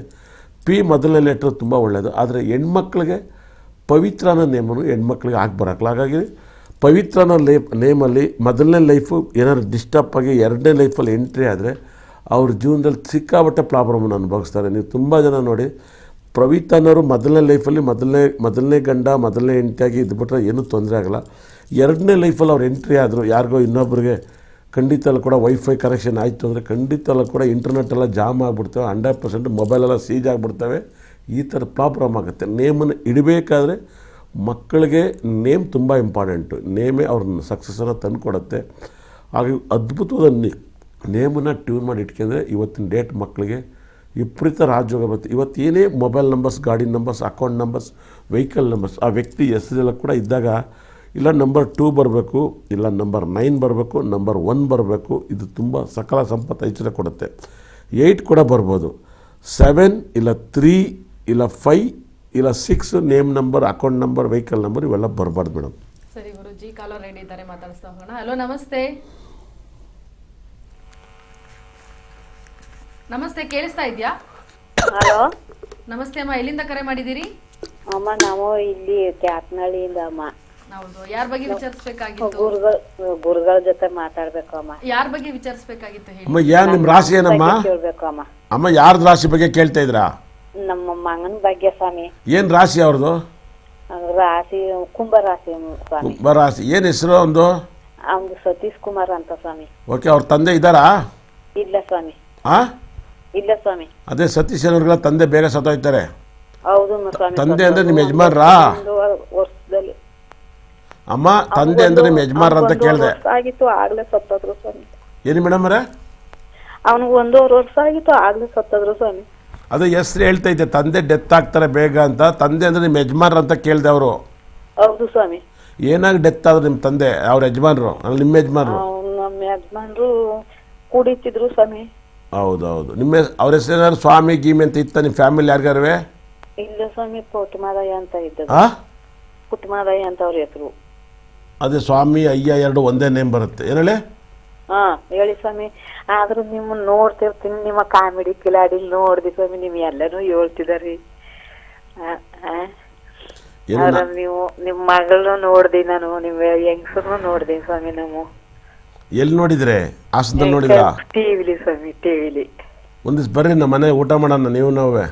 ಪಿ ಮೊದಲನೇ ಲೆಟ್ರ್ ತುಂಬ ಒಳ್ಳೆಯದು. ಆದರೆ ಹೆಣ್ಮಕ್ಳಿಗೆ ಪವಿತ್ರನ ನೇಮನು ಹೆಣ್ಮಕ್ಳಿಗೆ ಬರೋಕ್ಕಲ್ಲ. ಹಾಗಾಗಿ ಪವಿತ್ರನ ನೇಮಲ್ಲಿ ಮೊದಲನೇ ಲೈಫು ಏನಾದ್ರು ಡಿಸ್ಟರ್ಬ್ ಆಗಿ ಎರಡನೇ ಲೈಫಲ್ಲಿ ಎಂಟ್ರಿ ಆದರೆ ಅವ್ರ ಜೀವನದಲ್ಲಿ ಸಿಕ್ಕಾಬಟ್ಟೆ ಪ್ರಾಬ್ಲಮನ್ನು ಅನುಭವಿಸ್ತಾರೆ. ನೀವು ತುಂಬ ಜನ ನೋಡಿ, ಪವಿತ್ರನವರು ಮೊದಲನೇ ಲೈಫಲ್ಲಿ ಮೊದಲನೇ ಗಂಡ ಮೊದಲನೇ ಹೆಂಡತಿಯಾಗಿ ಇದ್ಬಿಟ್ರೆ ಏನೂ ತೊಂದರೆ ಆಗೋಲ್ಲ. ಎರಡನೇ ಲೈಫಲ್ಲಿ ಅವ್ರು ಎಂಟ್ರಿ ಆದರು, ಯಾರಿಗೋ ಇನ್ನೊಬ್ಬರಿಗೆ ಖಂಡಿತ ಅಲ್ಲಿ ಕೂಡ ವೈಫೈ ಕನೆಕ್ಷನ್ ಆಯಿತು ಅಂದರೆ ಖಂಡಿತ ಅಲ್ಲಿ ಕೂಡ ಇಂಟರ್ನೆಟ್ಟೆಲ್ಲ ಜಾಮ್ ಆಗಿಬಿಡ್ತವೆ, 100% ಮೊಬೈಲೆಲ್ಲ ಸೀಜ್ ಆಗಿಬಿಡ್ತವೆ. ಈ ಥರ ಪ್ರಾಬ್ಲಮ್ ಆಗುತ್ತೆ. ನೇಮನ್ನು ಇಡಬೇಕಾದ್ರೆ ಮಕ್ಕಳಿಗೆ ನೇಮ್ ತುಂಬ ಇಂಪಾರ್ಟೆಂಟು. ನೇಮೇ ಅವ್ರನ್ನ ಸಕ್ಸಸ್ಸನ್ನು ತಂದುಕೊಡುತ್ತೆ. ಹಾಗೆ ಅದ್ಭುತವಾದ ನೇಮನ್ನು ಟ್ಯೂನ್ ಮಾಡಿ ಇಟ್ಕೊಂಡ್ರೆ ಇವತ್ತಿನ ಡೇಟ್ ಮಕ್ಕಳಿಗೆ ವಿಪರೀತ ರಾಜಯೋಗ ಬರುತ್ತೆ. ಇವತ್ತು ಏನೇ ಮೊಬೈಲ್ ನಂಬರ್ಸ್, ಗಾಡಿ numbers, account numbers, vehicle numbers ಆ ವ್ಯಕ್ತಿ ಹೆಸರೆಲ್ಲ ಕೂಡ ಇದ್ದಾಗ ಇಲ್ಲ ನಂಬರ್ 2 ಬರಬೇಕು, ಇಲ್ಲ ನಂಬರ್ 9 ಬರಬೇಕು, ನಂಬರ್ 1 ಬರಬೇಕು. ಇದು ತುಂಬ ಸಕಲ ಸಂಪತ್ತು ಐಶ್ವರ್ಯ ಕೊಡುತ್ತೆ. 8 ಕೂಡ ಬರ್ಬೋದು. 7 ಇಲ್ಲ 3 ಇಲ್ಲ 5 ಇಲ್ಲ 6 name number, account number, vehicle number ಇವೆಲ್ಲ ಬರಬಾರ್ದು ಮೇಡಮ್. ಸರಿ ಗುರುಜಿ, ಕಾಲರ್ ರೆಡಿ ಇದ್ದಾರೆ, ಮಾತಾಡಿಸ್ತಾ ಹೋಗೋಣ. ಹಲೋ, ನಮಸ್ತೆ. ನಮಸ್ತೆ, ಕೇಳಿಸ್ತಾ ಇದೆಯಾ? ಹಲೋ, ನಮಸ್ತೆ ಅಮ್ಮ, ಎಲ್ಲಿಂದ ಕರೆ ಮಾಡಿದ್ದೀರಿ? ಅಮ್ಮ ನಾವು ಇಲ್ಲಿ ಕ್ಯಾತ್ನಳ್ಳಿಯಿಂದ ಅಮ್ಮ. ಹೌದು, ಯಾರ ಬಗ್ಗೆ ವಿಚಾರಿಸಬೇಕಾಗಿತ್ತು? ಗುರುಗಳ ಜೊತೆ ಮಾತಾಡ್ಬೇಕು ಅಮ್ಮ. ಯಾರ ಬಗ್ಗೆ ವಿಚಾರಿಸಬೇಕಾಗಿತ್ತು ಹೇಳಿ? ಅಮ್ಮ, ನಿಮ್ಮ ರಾಶಿ ಏನಮ್ಮ? ಕೇಳ್ಬೇಕು ಅಮ್ಮ. ಅಮ್ಮ, ಯಾರ್ದು ರಾಶಿ ಬಗ್ಗೆ ಕೇಳ್ತಾ ಇದ್ರಾ? ನಮ್ಮ ಮಗನ ಬಗ್ಗೆ ಸ್ವಾಮಿ. ಏನು ರಾಶಿ ಅವ್ರದ್ದು? ರಾಶಿ ಕುಂಭ ರಾಶಿ ಸ್ವಾಮಿ. ಕುಂಭ ರಾಶಿ. ಏನು ಹೆಸರು ಒಂದು? ಅವ್ನು ಸತೀಶ್ ಕುಮಾರ್ ಅಂತ ಸ್ವಾಮಿ. ಓಕೆ, ಅವ್ರ ತಂದೆ ಇದ್ದಾರಾ? ಇಲ್ಲ ಸ್ವಾಮಿ. ಇಲ್ಲ ಸ್ವಾಮಿ. ಅದೇ ಸತೀಶ್ ಅವ್ರಿಗೆಲ್ಲ ತಂದೆ ಬೇಗ ಸತ್ತೋಯ್ತಾರೆ. ಹೌದು ಸ್ವಾಮಿ. ತಂದೆ ಅಂದ್ರೆ ನಿಮ್ಮ ಯಜಮಾನ್ರಾ? ವರ್ಷದಲ್ಲಿ ಅಮ್ಮ, ತಂದೆ ಅಂದ್ರೆ ನಿಮ್ಮ ಯಜಮಾನ್ರ ಅಂತ ಕೇಳಿದೆ. ಆಗಿತ್ತು, ಆಗ್ಲೇ ಸತ್ತೋದ್ರು ಸ್ವಾಮಿ. ಏನು ಮೇಡಮ್ ಅವರೇ? ಅವನಿಗೆ 1.5 ವರ್ಷ ಆಗಿತ್ತು, ಆಗ್ಲೇ ಸತ್ತೋದ್ರು ಸ್ವಾಮಿ. ಅದು ಹೆಸರು ಹೇಳ್ತೈತೆ, ತಂದೆ ಡೆತ್ ಆಗ್ತಾರೆ ಬೇಗ ಅಂತ. ತಂದೆ ಅಂದ್ರೆ ನಿಮ್ಮ ಯಜಮಾನ್ರ ಅಂತ ಕೇಳಿದೆ ಅವರು. ಹೌದು ಸ್ವಾಮಿ. ಏನಾಗಿ ಡೆತ್ ಆದ್ರು ನಿಮ್ಮ ತಂದೆ? ಅವ್ರ ಯಜಮಾನ್ರು ಅಲ್ಲ ನಿಮ್ಮ ಯಜಮಾನ್ರು? ನಮ್ಮ ಯಜಮಾನ್ರು ಕುಡಿತಿದ್ರು ಸ್ವಾಮಿ. ಹೌದೌದು. ನಿಮ್ಮ ಅವ್ರ ಹೆಸರು ಏನಾದ್ರು ಸ್ವಾಮಿ ಗೀಮಿ ಅಂತ ಇತ್ತ ನಿಮ್ಮ ಫ್ಯಾಮಿಲಿ ಯಾರಿಗಾರುವೆ? ಇಲ್ಲ ಸ್ವಾಮಿ, ಪುಟ್ಟಮಾದಯ್ಯ ಅಂತ ಇದ್ದದ್ದು. ಆ ಪುಟ್ಟಮಾದಯ್ಯ ಅಂತ ಅವ್ರ ಹೆಸರು. ಅದೇ ಸ್ವಾಮಿ ಅಯ್ಯ ಎರಡು ಒಂದೇ ನೇಮ್ ಬರುತ್ತೆ. ಏನೇಳಿ? ಹಾ ಹೇಳಿ ಸ್ವಾಮಿ. ಆದ್ರೂ ನಿಮ್ಮ ನೋಡ್ತಿರ್ತೀನಿ, ನಿಮ್ಮ ಕಾಮಿಡಿ ಕಿಲಾಡಿ ನೋಡ್ದಿ ಸ್ವಾಮಿ. ನಿಮ್ ಎಲ್ಲಾನು ಹೇಳ್ತಿದಾರಿ. ನೀವು ನಿಮ್ ಮಗಳನ್ನೂ ನೋಡ್ದಿ, ನಾನು ನಿಮ್ ಹೆಂಗಸರ್ನು ನೋಡ್ದಿ ಸ್ವಾಮಿ. ನಾವು ಎಲ್ಲಿ ನೋಡಿದ್ರೆ? ಹಾಸನದಲ್ಲಿ ನೋಡಿದ್ರಾ? ಟಿವಿಲಿ ಸ್ವಾಮಿ, ಟಿವಿಲಿ. ಒಂದಿವ್ಸ ಬರ್ರಿ ನಮ್ಮ ಮನೆ ಊಟ ಮಾಡೋಣ ನೀವು ನಾವೇ.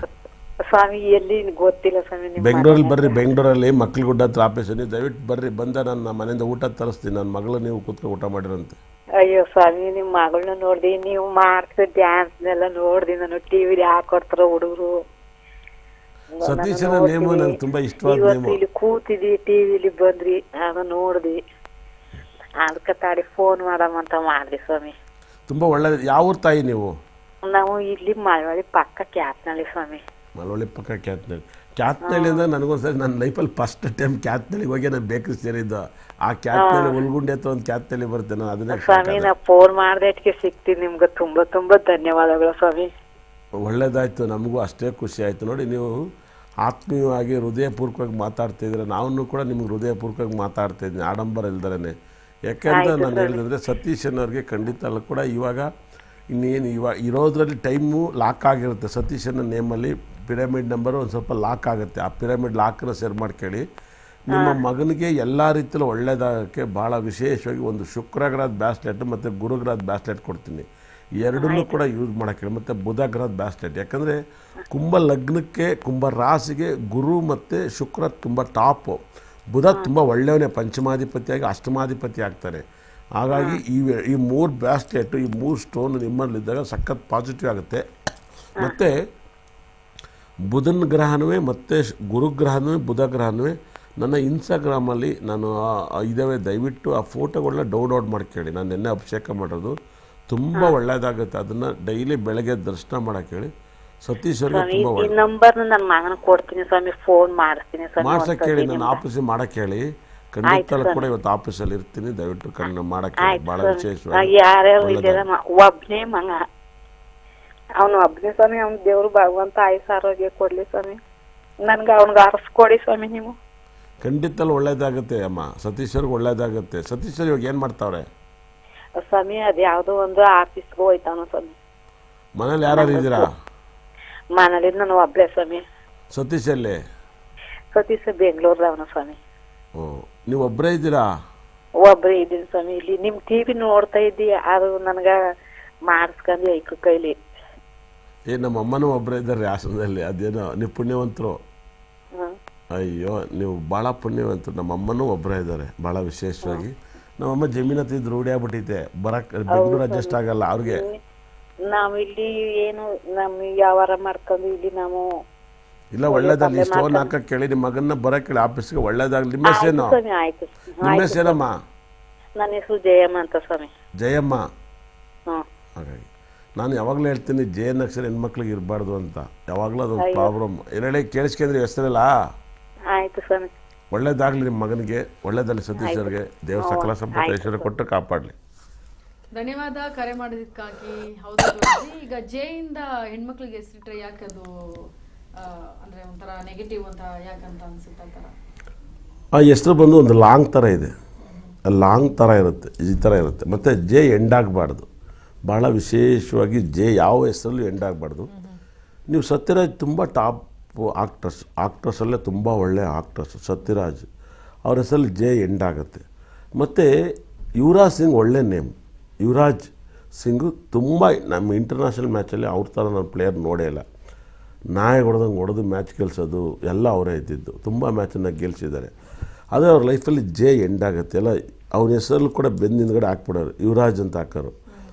ಸ್ವಾಮಿ ಎಲ್ಲಿ ಗೊತ್ತಿಲ್ಲ ಸ್ವಾಮಿ. ಬೆಂಗಳೂರಲ್ಲಿ ಬರ್ರಿ, ಬೆಂಗಳೂರಲ್ಲಿ ಮಕ್ಕಳಗುಡ್ಡ ಹತ್ರ ಆಫೀಸ್. ನೀವು ದಯವಿಟ್ಟು ಬರ್ರಿ, ಬಂದ ನನ್ನ ಮನೆಯಿಂದ ಊಟ ತರಿಸ್ತೀನಿ. ನನ್ನ ಮಗಳು ನೀವು ಕೂತ್ಕೊಂಡು ಊಟ ಮಾಡಿರಂತೆ. ಅಯ್ಯೋ ಸ್ವಾಮಿ, ನಿಮ್ ಮಗಳನ್ನ ನೋಡ್ದಿ, ನೀವು ಮಾಡ್ತಿರೋ ಡ್ಯಾನ್ಸ್ನೆಲ್ಲ ನೋಡ್ದಿ. ನಾನು ಟಿವಿಲಿ ಹಾಕೊಡ್ತಾರ ಹುಡುಗರು. ಸತೀಶನ ನೇಮು ನಂಗೆ ತುಂಬಾ ಇಷ್ಟವಾದ ನೇಮು. ಇಲ್ಲಿ ಕೂತಿದಿ, ಟಿವಿಲಿ ಬಂದ್ರಿ, ಆಗ ನೋಡ್ದಿ. ಅದಕ್ಕೆ ತಾಡಿ ಫೋನ್ ಮಾಡಮಂತ ಮಾಡ್ದಿ ಸ್ವಾಮಿ. ತುಂಬಾ ಒಳ್ಳೆದು. ಯಾವ ಊರು ತಾಯಿ ನೀವು? ನಾವು ಇಲ್ಲಿ ಮಳವಳ್ಳಿ ಪಕ್ಕ ಕ್ಯಾತ್ನಳ್ಳಿ ಸ್ವಾಮಿ. ಮಳವಳ್ಳಿ ಪಕ್ಕ ಕ್ಯಾತ್ನಳ್ಳಿ. ಕ್ಯಾತ್ನಳ್ಳಿ ಅಂದ್ರೆ ನನಗೊಂದ್ಸರಿ ನನ್ನ ಲೈಫಲ್ಲಿ ಫಸ್ಟ್ ಟೈಮ್ ಕ್ಯಾತ್ನಳ್ಳಿಗೆ ಹೋಗಿ ನಾನು ಬೇಕ್ರಿ ಸೇರಿದ್ದು. ಆ ಕ್ಯಾತ್ನಳ್ಳಿ ಉಲ್ಗುಂಡಿ ಹತ್ರ ಒಂದು ಕ್ಯಾತ್ನಳ್ಳಿ ಬರುತ್ತೆ. ನಾನು ಅದನ್ನೇ ಸ್ವಾಮಿ, ನಾ ಫೋನ್ ಮಾಡ್ದಕ್ಕೆ ಸಿಕ್ತೀನಿ. ನಿಮ್ಗೆ ತುಂಬಾ ತುಂಬಾ ಧನ್ಯವಾದಗಳು ಸ್ವಾಮಿ. ಒಳ್ಳೇದಾಯ್ತು, ನಮಗೂ ಅಷ್ಟೇ ಖುಷಿ ಆಯ್ತು. ನೋಡಿ, ನೀವು ಆತ್ಮೀಯವಾಗಿ ಹೃದಯಪೂರ್ವಕವಾಗಿ ಮಾತಾಡ್ತಿದ್ರೆ ನಾವು ಕೂಡ ನಿಮ್ಗೆ ಹೃದಯಪೂರ್ವಕವಾಗಿ ಮಾತಾಡ್ತಾ ಇದ್ದೀನಿ, ಆಡಂಬರ ಇಲ್ದಲೇ. ಯಾಕೆಂದ್ರೆ ನಾನು ಹೇಳಿದ್ರೆ ಸತೀಶನವ್ರಿಗೆ ಖಂಡಿತ ಅಲ್ಲ ಕೂಡ ಇವಾಗ ಇನ್ನೇನು ಇರೋದ್ರಲ್ಲಿ ಟೈಮು ಲಾಕ್ ಆಗಿರುತ್ತೆ. ಸತೀಶನ ನೇಮಲ್ಲಿ ಪಿರಮಿಡ್ ನಂಬರು ಒಂದು ಸ್ವಲ್ಪ ಲಾಕ್ ಆಗುತ್ತೆ. ಆ ಪಿರಮಿಡ್ ಲಾಕನ್ನು ಸೇರ್ ಮಾಡ್ಕೊಳ್ಳಿ. ನಿಮ್ಮ ಮಗನಿಗೆ ಎಲ್ಲ ರೀತಿಯಲ್ಲೂ ಒಳ್ಳೆಯದಾಗಕ್ಕೆ ಭಾಳ ವಿಶೇಷವಾಗಿ ಒಂದು ಶುಕ್ರಗ್ರಹದ ಬ್ಯಾಸ್ಲೆಟ್ ಮತ್ತು ಗುರುಗ್ರಹದ ಬ್ಯಾಸ್ಲೆಟ್ ಕೊಡ್ತೀನಿ. ಎರಡನ್ನೂ ಕೂಡ ಯೂಸ್ ಮಾಡೋಕ್ಕೆ. ಮತ್ತು ಬುಧ ಗ್ರಹದ ಬ್ಯಾಸ್ಲೆಟ್. ಯಾಕಂದರೆ ಕುಂಭ ಲಗ್ನಕ್ಕೆ, ಕುಂಭ ರಾಶಿಗೆ ಗುರು ಮತ್ತು ಶುಕ್ರ ತುಂಬ ಟಾಪು. ಬುಧ ತುಂಬ ಒಳ್ಳೆಯವನೇ, ಪಂಚಮಾಧಿಪತಿಯಾಗಿ ಅಷ್ಟಮಾಧಿಪತಿ ಆಗ್ತಾನೆ. ಹಾಗಾಗಿ ಈ 3 ಬ್ಯಾಸ್ಲೆಟು, ಈ 3 ಸ್ಟೋನ್ ನಿಮ್ಮಲ್ಲಿದ್ದಾಗ ಸಖತ್ ಪಾಸಿಟಿವ್ ಆಗುತ್ತೆ. ಮತ್ತು ಬುಧನ ಗ್ರಹನೂ ಮತ್ತು ಗುರುಗ್ರಹನೂ ಬುಧ ಗ್ರಹನೂ ನನ್ನ ಇನ್ಸ್ಟಾಗ್ರಾಮಲ್ಲಿ ನಾನು ಇದ್ದಾವೆ. ದಯವಿಟ್ಟು ಆ ಫೋಟೋಗಳನ್ನ ಡೌನ್ಲೋಡ್ ಮಾಡ್ಕೊಳ್ಳಿ. ನಾನು ನಿನ್ನೆ ಅಭಿಷೇಕ ಮಾಡೋದು ತುಂಬ ಒಳ್ಳೆಯದಾಗುತ್ತೆ. ಅದನ್ನು ಡೈಲಿ ಬೆಳಗ್ಗೆ ದರ್ಶನ ಮಾಡೋಕ್ಕೆ ಹೇಳಿ. ಸತೀಶ್ ಅವ್ರಿಗೆ ಸ್ವಾಮಿ ತುಂಬ ಈ ಒಳ್ಳೆ ನಂಬರ್ ನನ್ನ ಮಗನ ಕೊಡ್ತೀನಿ ಸ್ವಾಮಿ, ಫೋನ್ ಮಾಡಿಸ್ತೀನಿ ಸ್ವಾಮಿ. ಮಾಡ್ಸಕ್ಕೆ ಹೇಳಿ, ಒಂದ್ಸತಿ ನಾನು ನಿಮ್ಗೆ. ಆಫೀಸಿಗೆ ಮಾಡಕ್ಕೆ ಹೇಳಿ. ಖಂಡಿತ ಕೂಡ ಇವತ್ತು ಆಫೀಸಲ್ಲಿ ಇರ್ತೀನಿ, ದಯವಿಟ್ಟು ಕಣ್ಣು ಮಾಡಕ್ಕೆ ಹೇಳಿ. ಆಯ್ತು ಭಾಳ ಸ್ವಾಮಿ. ವಿಶೇಷವಾಗಿ ಯಾರ್ಯಾರು ಒಳ್ಳೆದಾಗ್ಲಿ. ಇದ್ದೀರ ಒಬ್ನೇ ಮಗ, ಅವನು ಒಬ್ನೇ ಸ್ವಾಮಿ. ಅವ್ನ ದೇವ್ರು ಭಗವಂತ ಆಯುಸ್ ಆರೋಗ್ಯ ಕೊಡ್ಲಿ ಸ್ವಾಮಿ. ನನ್ಗೆ ಅವ್ನಿಗೆ ಅರ್ಸ್ಕೊಡಿ ಸ್ವಾಮಿ ನೀವು. ಖಂಡಿತಲ್ಲಿ ಒಳ್ಳೇದಾಗುತ್ತೆ ಅಮ್ಮ, ಸತೀಶ್ ಅವ್ರಿಗೆ ಒಳ್ಳೇದಾಗುತ್ತೆ. ಸತೀಶ್ ಅವ್ರು ಇವಾಗ ಏನು ಮಾಡ್ತಾವ್ರೆ? ಸ್ವಾಮಿ ಅದ್ ಯಾವ್ದೋ ಒಂದು ಆಫೀಸ್ಗೆ ಹೋಯ್ತಾನು ಸ್ವಾಮಿ. ಮನೇಲಿ ಯಾರು ಇದ್ದೀರಾ? ಮನೇಲಿ ನಾನು ಒಬ್ಳೆ ಸ್ವಾಮಿ. ಸತೀಶ್ ಅಲ್ಲಿ? ಸತೀಶ್ ಬೆಂಗಳೂರವನ ಸ್ವಾಮಿ. ಹ್ಞೂ, ನೀವು ಒಬ್ಬರೇ ಇದ್ದೀರಾ? ಒಬ್ರೇ ಇದ್ದೀನಿ ಸ್ವಾಮಿ. ಇಲ್ಲಿ ನಿಮ್ ಟಿವಿ ನೋಡ್ತಾ ಇದ್ದಿ, ಅದು ನನ್ಗ ಮಾಡಿಸ್ಕೊಂಡು ಐಕು ಕೈಲಿ. ನಮ್ಮ ಅಮ್ಮನೂ ಒಬ್ಬರೇ ಇದ್ದಾರೆ ಹಾಸನದಲ್ಲಿ. ಅದೇನೋ ನೀವು ಪುಣ್ಯವಂತರು. ಹ್ಮ್. ಅಯ್ಯೋ, ನೀವು ಭಾಳ ಪುಣ್ಯವಂತರು. ನಮ್ಮ ಅಮ್ಮನೂ ಒಬ್ಬರೇ ಇದ್ದಾರೆ, ಭಾಳ ವಿಶೇಷವಾಗಿ. ನಮ್ಮಮ್ಮ ಜಮೀನು ಹತ್ತಿದ್ದು ರೂಢಿ ಆಗ್ಬಿಟ್ಟೈತೆ, ಬರಕ್ಕೆ ಬೆಂಗಳೂರು ಅಡ್ಜಸ್ಟ್ ಆಗಲ್ಲ ಅವ್ರಿಗೆ. ನಾವ್ ಇಲ್ಲಿ ಏನು ನಮ್ ವ್ಯವಹಾರ ಮಾಡ್ಕೊಂಡು ಇಲ್ಲಿ ನಾವು. ಇಲ್ಲ, ಒಳ್ಳೇದಲ್ಲಿ ಈ ಸ್ಟೋನ್ ಹಾಕಕ್ಕೆ ಕೇಳಿ, ನಿಮ್ಮ ಮಗನ್ನ ಬರಕ್ಕೆ ಕೇಳಿ ಆಫೀಸ್ಗೆ. ಒಳ್ಳೇದಾಗಲಿ. ನಿಮ್ಮ ಹೆಸರೇನು? ಸ್ವಾಮಿ ಆಯ್ತು. ನಿಮ್ಮ ಹೆಸರೇನಮ್ಮ? ನನ್ನ ಹೆಸರು ಜಯಮ್ಮ ಅಂತ ಸ್ವಾಮಿ. ಜಯಮ್ಮ. ಹ್ಮ್. ಹಾಗಾಗಿ ನಾನು ಯಾವಾಗಲೂ ಹೇಳ್ತೀನಿ, ಜಯನ್ ಅಕ್ಷರ ಹೆಣ್ಮಕ್ಳಿಗೆ ಇರಬಾರ್ದು ಅಂತ. ಯಾವಾಗಲೂ ಅದೊಂದು ಪ್ರಾಬ್ಲಮ್. ಹೇಳಿ ಕೇಳಿಸ್ಕೊಂಡ್ರಿ ಹೆಸರಲ್ಲ. ಆಯ್ತು ಸ್ವಾಮಿ. ಒಳ್ಳೇದಾಗಲಿ ನಿಮ್ಮ ಮಗನಿಗೆ, ಒಳ್ಳೇದಲ್ಲಿ ಸತೀಶ್ ಅವ್ರಿಗೆ. ದೇವ್ರ ಸಕಲ ಸಂಪತ್ತು ಐಶ್ವರ್ಯ ಕೊಟ್ಟು ಕಾಪಾಡಲಿ. ಧನ್ಯವಾದ ಕರೆ ಮಾಡೋದಕ್ಕಾಗಿ. ಹೌದು ಗುರೂಜಿ, ಈಗ ಜೆ ಇಂದ ಹೆಣ್ಮಕ್ಳಿಗೆ ಹೆಸರಿಟ್ರೆ ಯಾಕೆ ಅದು ಅಂದ್ರೆ ಒಂಥರ ನೆಗೆಟಿವ್ ಅಂತ ಯಾಕಂತ ಅನ್ಸುತ್ತೆ? ಆ ಥರ ಆ ಹೆಸರು ಬಂದು ಒಂದು ಲಾಂಗ್ ಥರ ಇದೆ, ಲಾಂಗ್ ಥರ ಇರುತ್ತೆ, ಈ ಥರ ಇರುತ್ತೆ. ಮತ್ತು ಜೆ ಎಂಡಾಗಬಾರ್ದು. ಭಾಳ ವಿಶೇಷವಾಗಿ ಜೆ ಯಾವ ಹೆಸರಲ್ಲೂ ಎಂಡಾಗಬಾರ್ದು. ನೀವು ಸತ್ಯರಾಜ್ ತುಂಬ ಟಾಪ್ ಆಕ್ಟ್ರಸ್ಸಲ್ಲೇ ತುಂಬ ಒಳ್ಳೆಯ ಆಕ್ಟ್ರಸ್ ಸತ್ಯರಾಜ್. ಅವ್ರ ಹೆಸರಲ್ಲಿ ಜೆ ಎಂಡಾಗುತ್ತೆ. ಮತ್ತು ಯುವರಾಜ್ ಸಿಂಗ್ ಒಳ್ಳೆ ನೇಮ್. ಯುವರಾಜ್ ಸಿಂಗು ತುಂಬ ನಮ್ಮ ಇಂಟರ್ನ್ಯಾಷನಲ್ ಮ್ಯಾಚಲ್ಲಿ ಅವ್ರ ಥರ ನಾನು ಪ್ಲೇಯರ್ ನೋಡೇ ಇಲ್ಲ. ನಾಯಿ ಹೊಡೆದಂಗೆ ಹೊಡೆದು ಮ್ಯಾಚ್ ಗೆಲ್ಸೋದು ಎಲ್ಲ ಅವರೇ ಇದ್ದಿದ್ದು. ತುಂಬ ಮ್ಯಾಚನ್ನು ಗೆಲ್ಸಿದ್ದಾರೆ. ಆದರೆ ಅವ್ರ ಲೈಫಲ್ಲಿ ಜೆ ಎಂಡಾಗುತ್ತೆ. ಎಲ್ಲ ಅವ್ರ ಹೆಸರಲ್ಲೂ ಕೂಡ ಬೆನ್ನಿಂದಗಡೆ ಹಾಕ್ಬಿಡೋರು, ಯುವರಾಜ್ ಅಂತ ಹಾಕೋರು.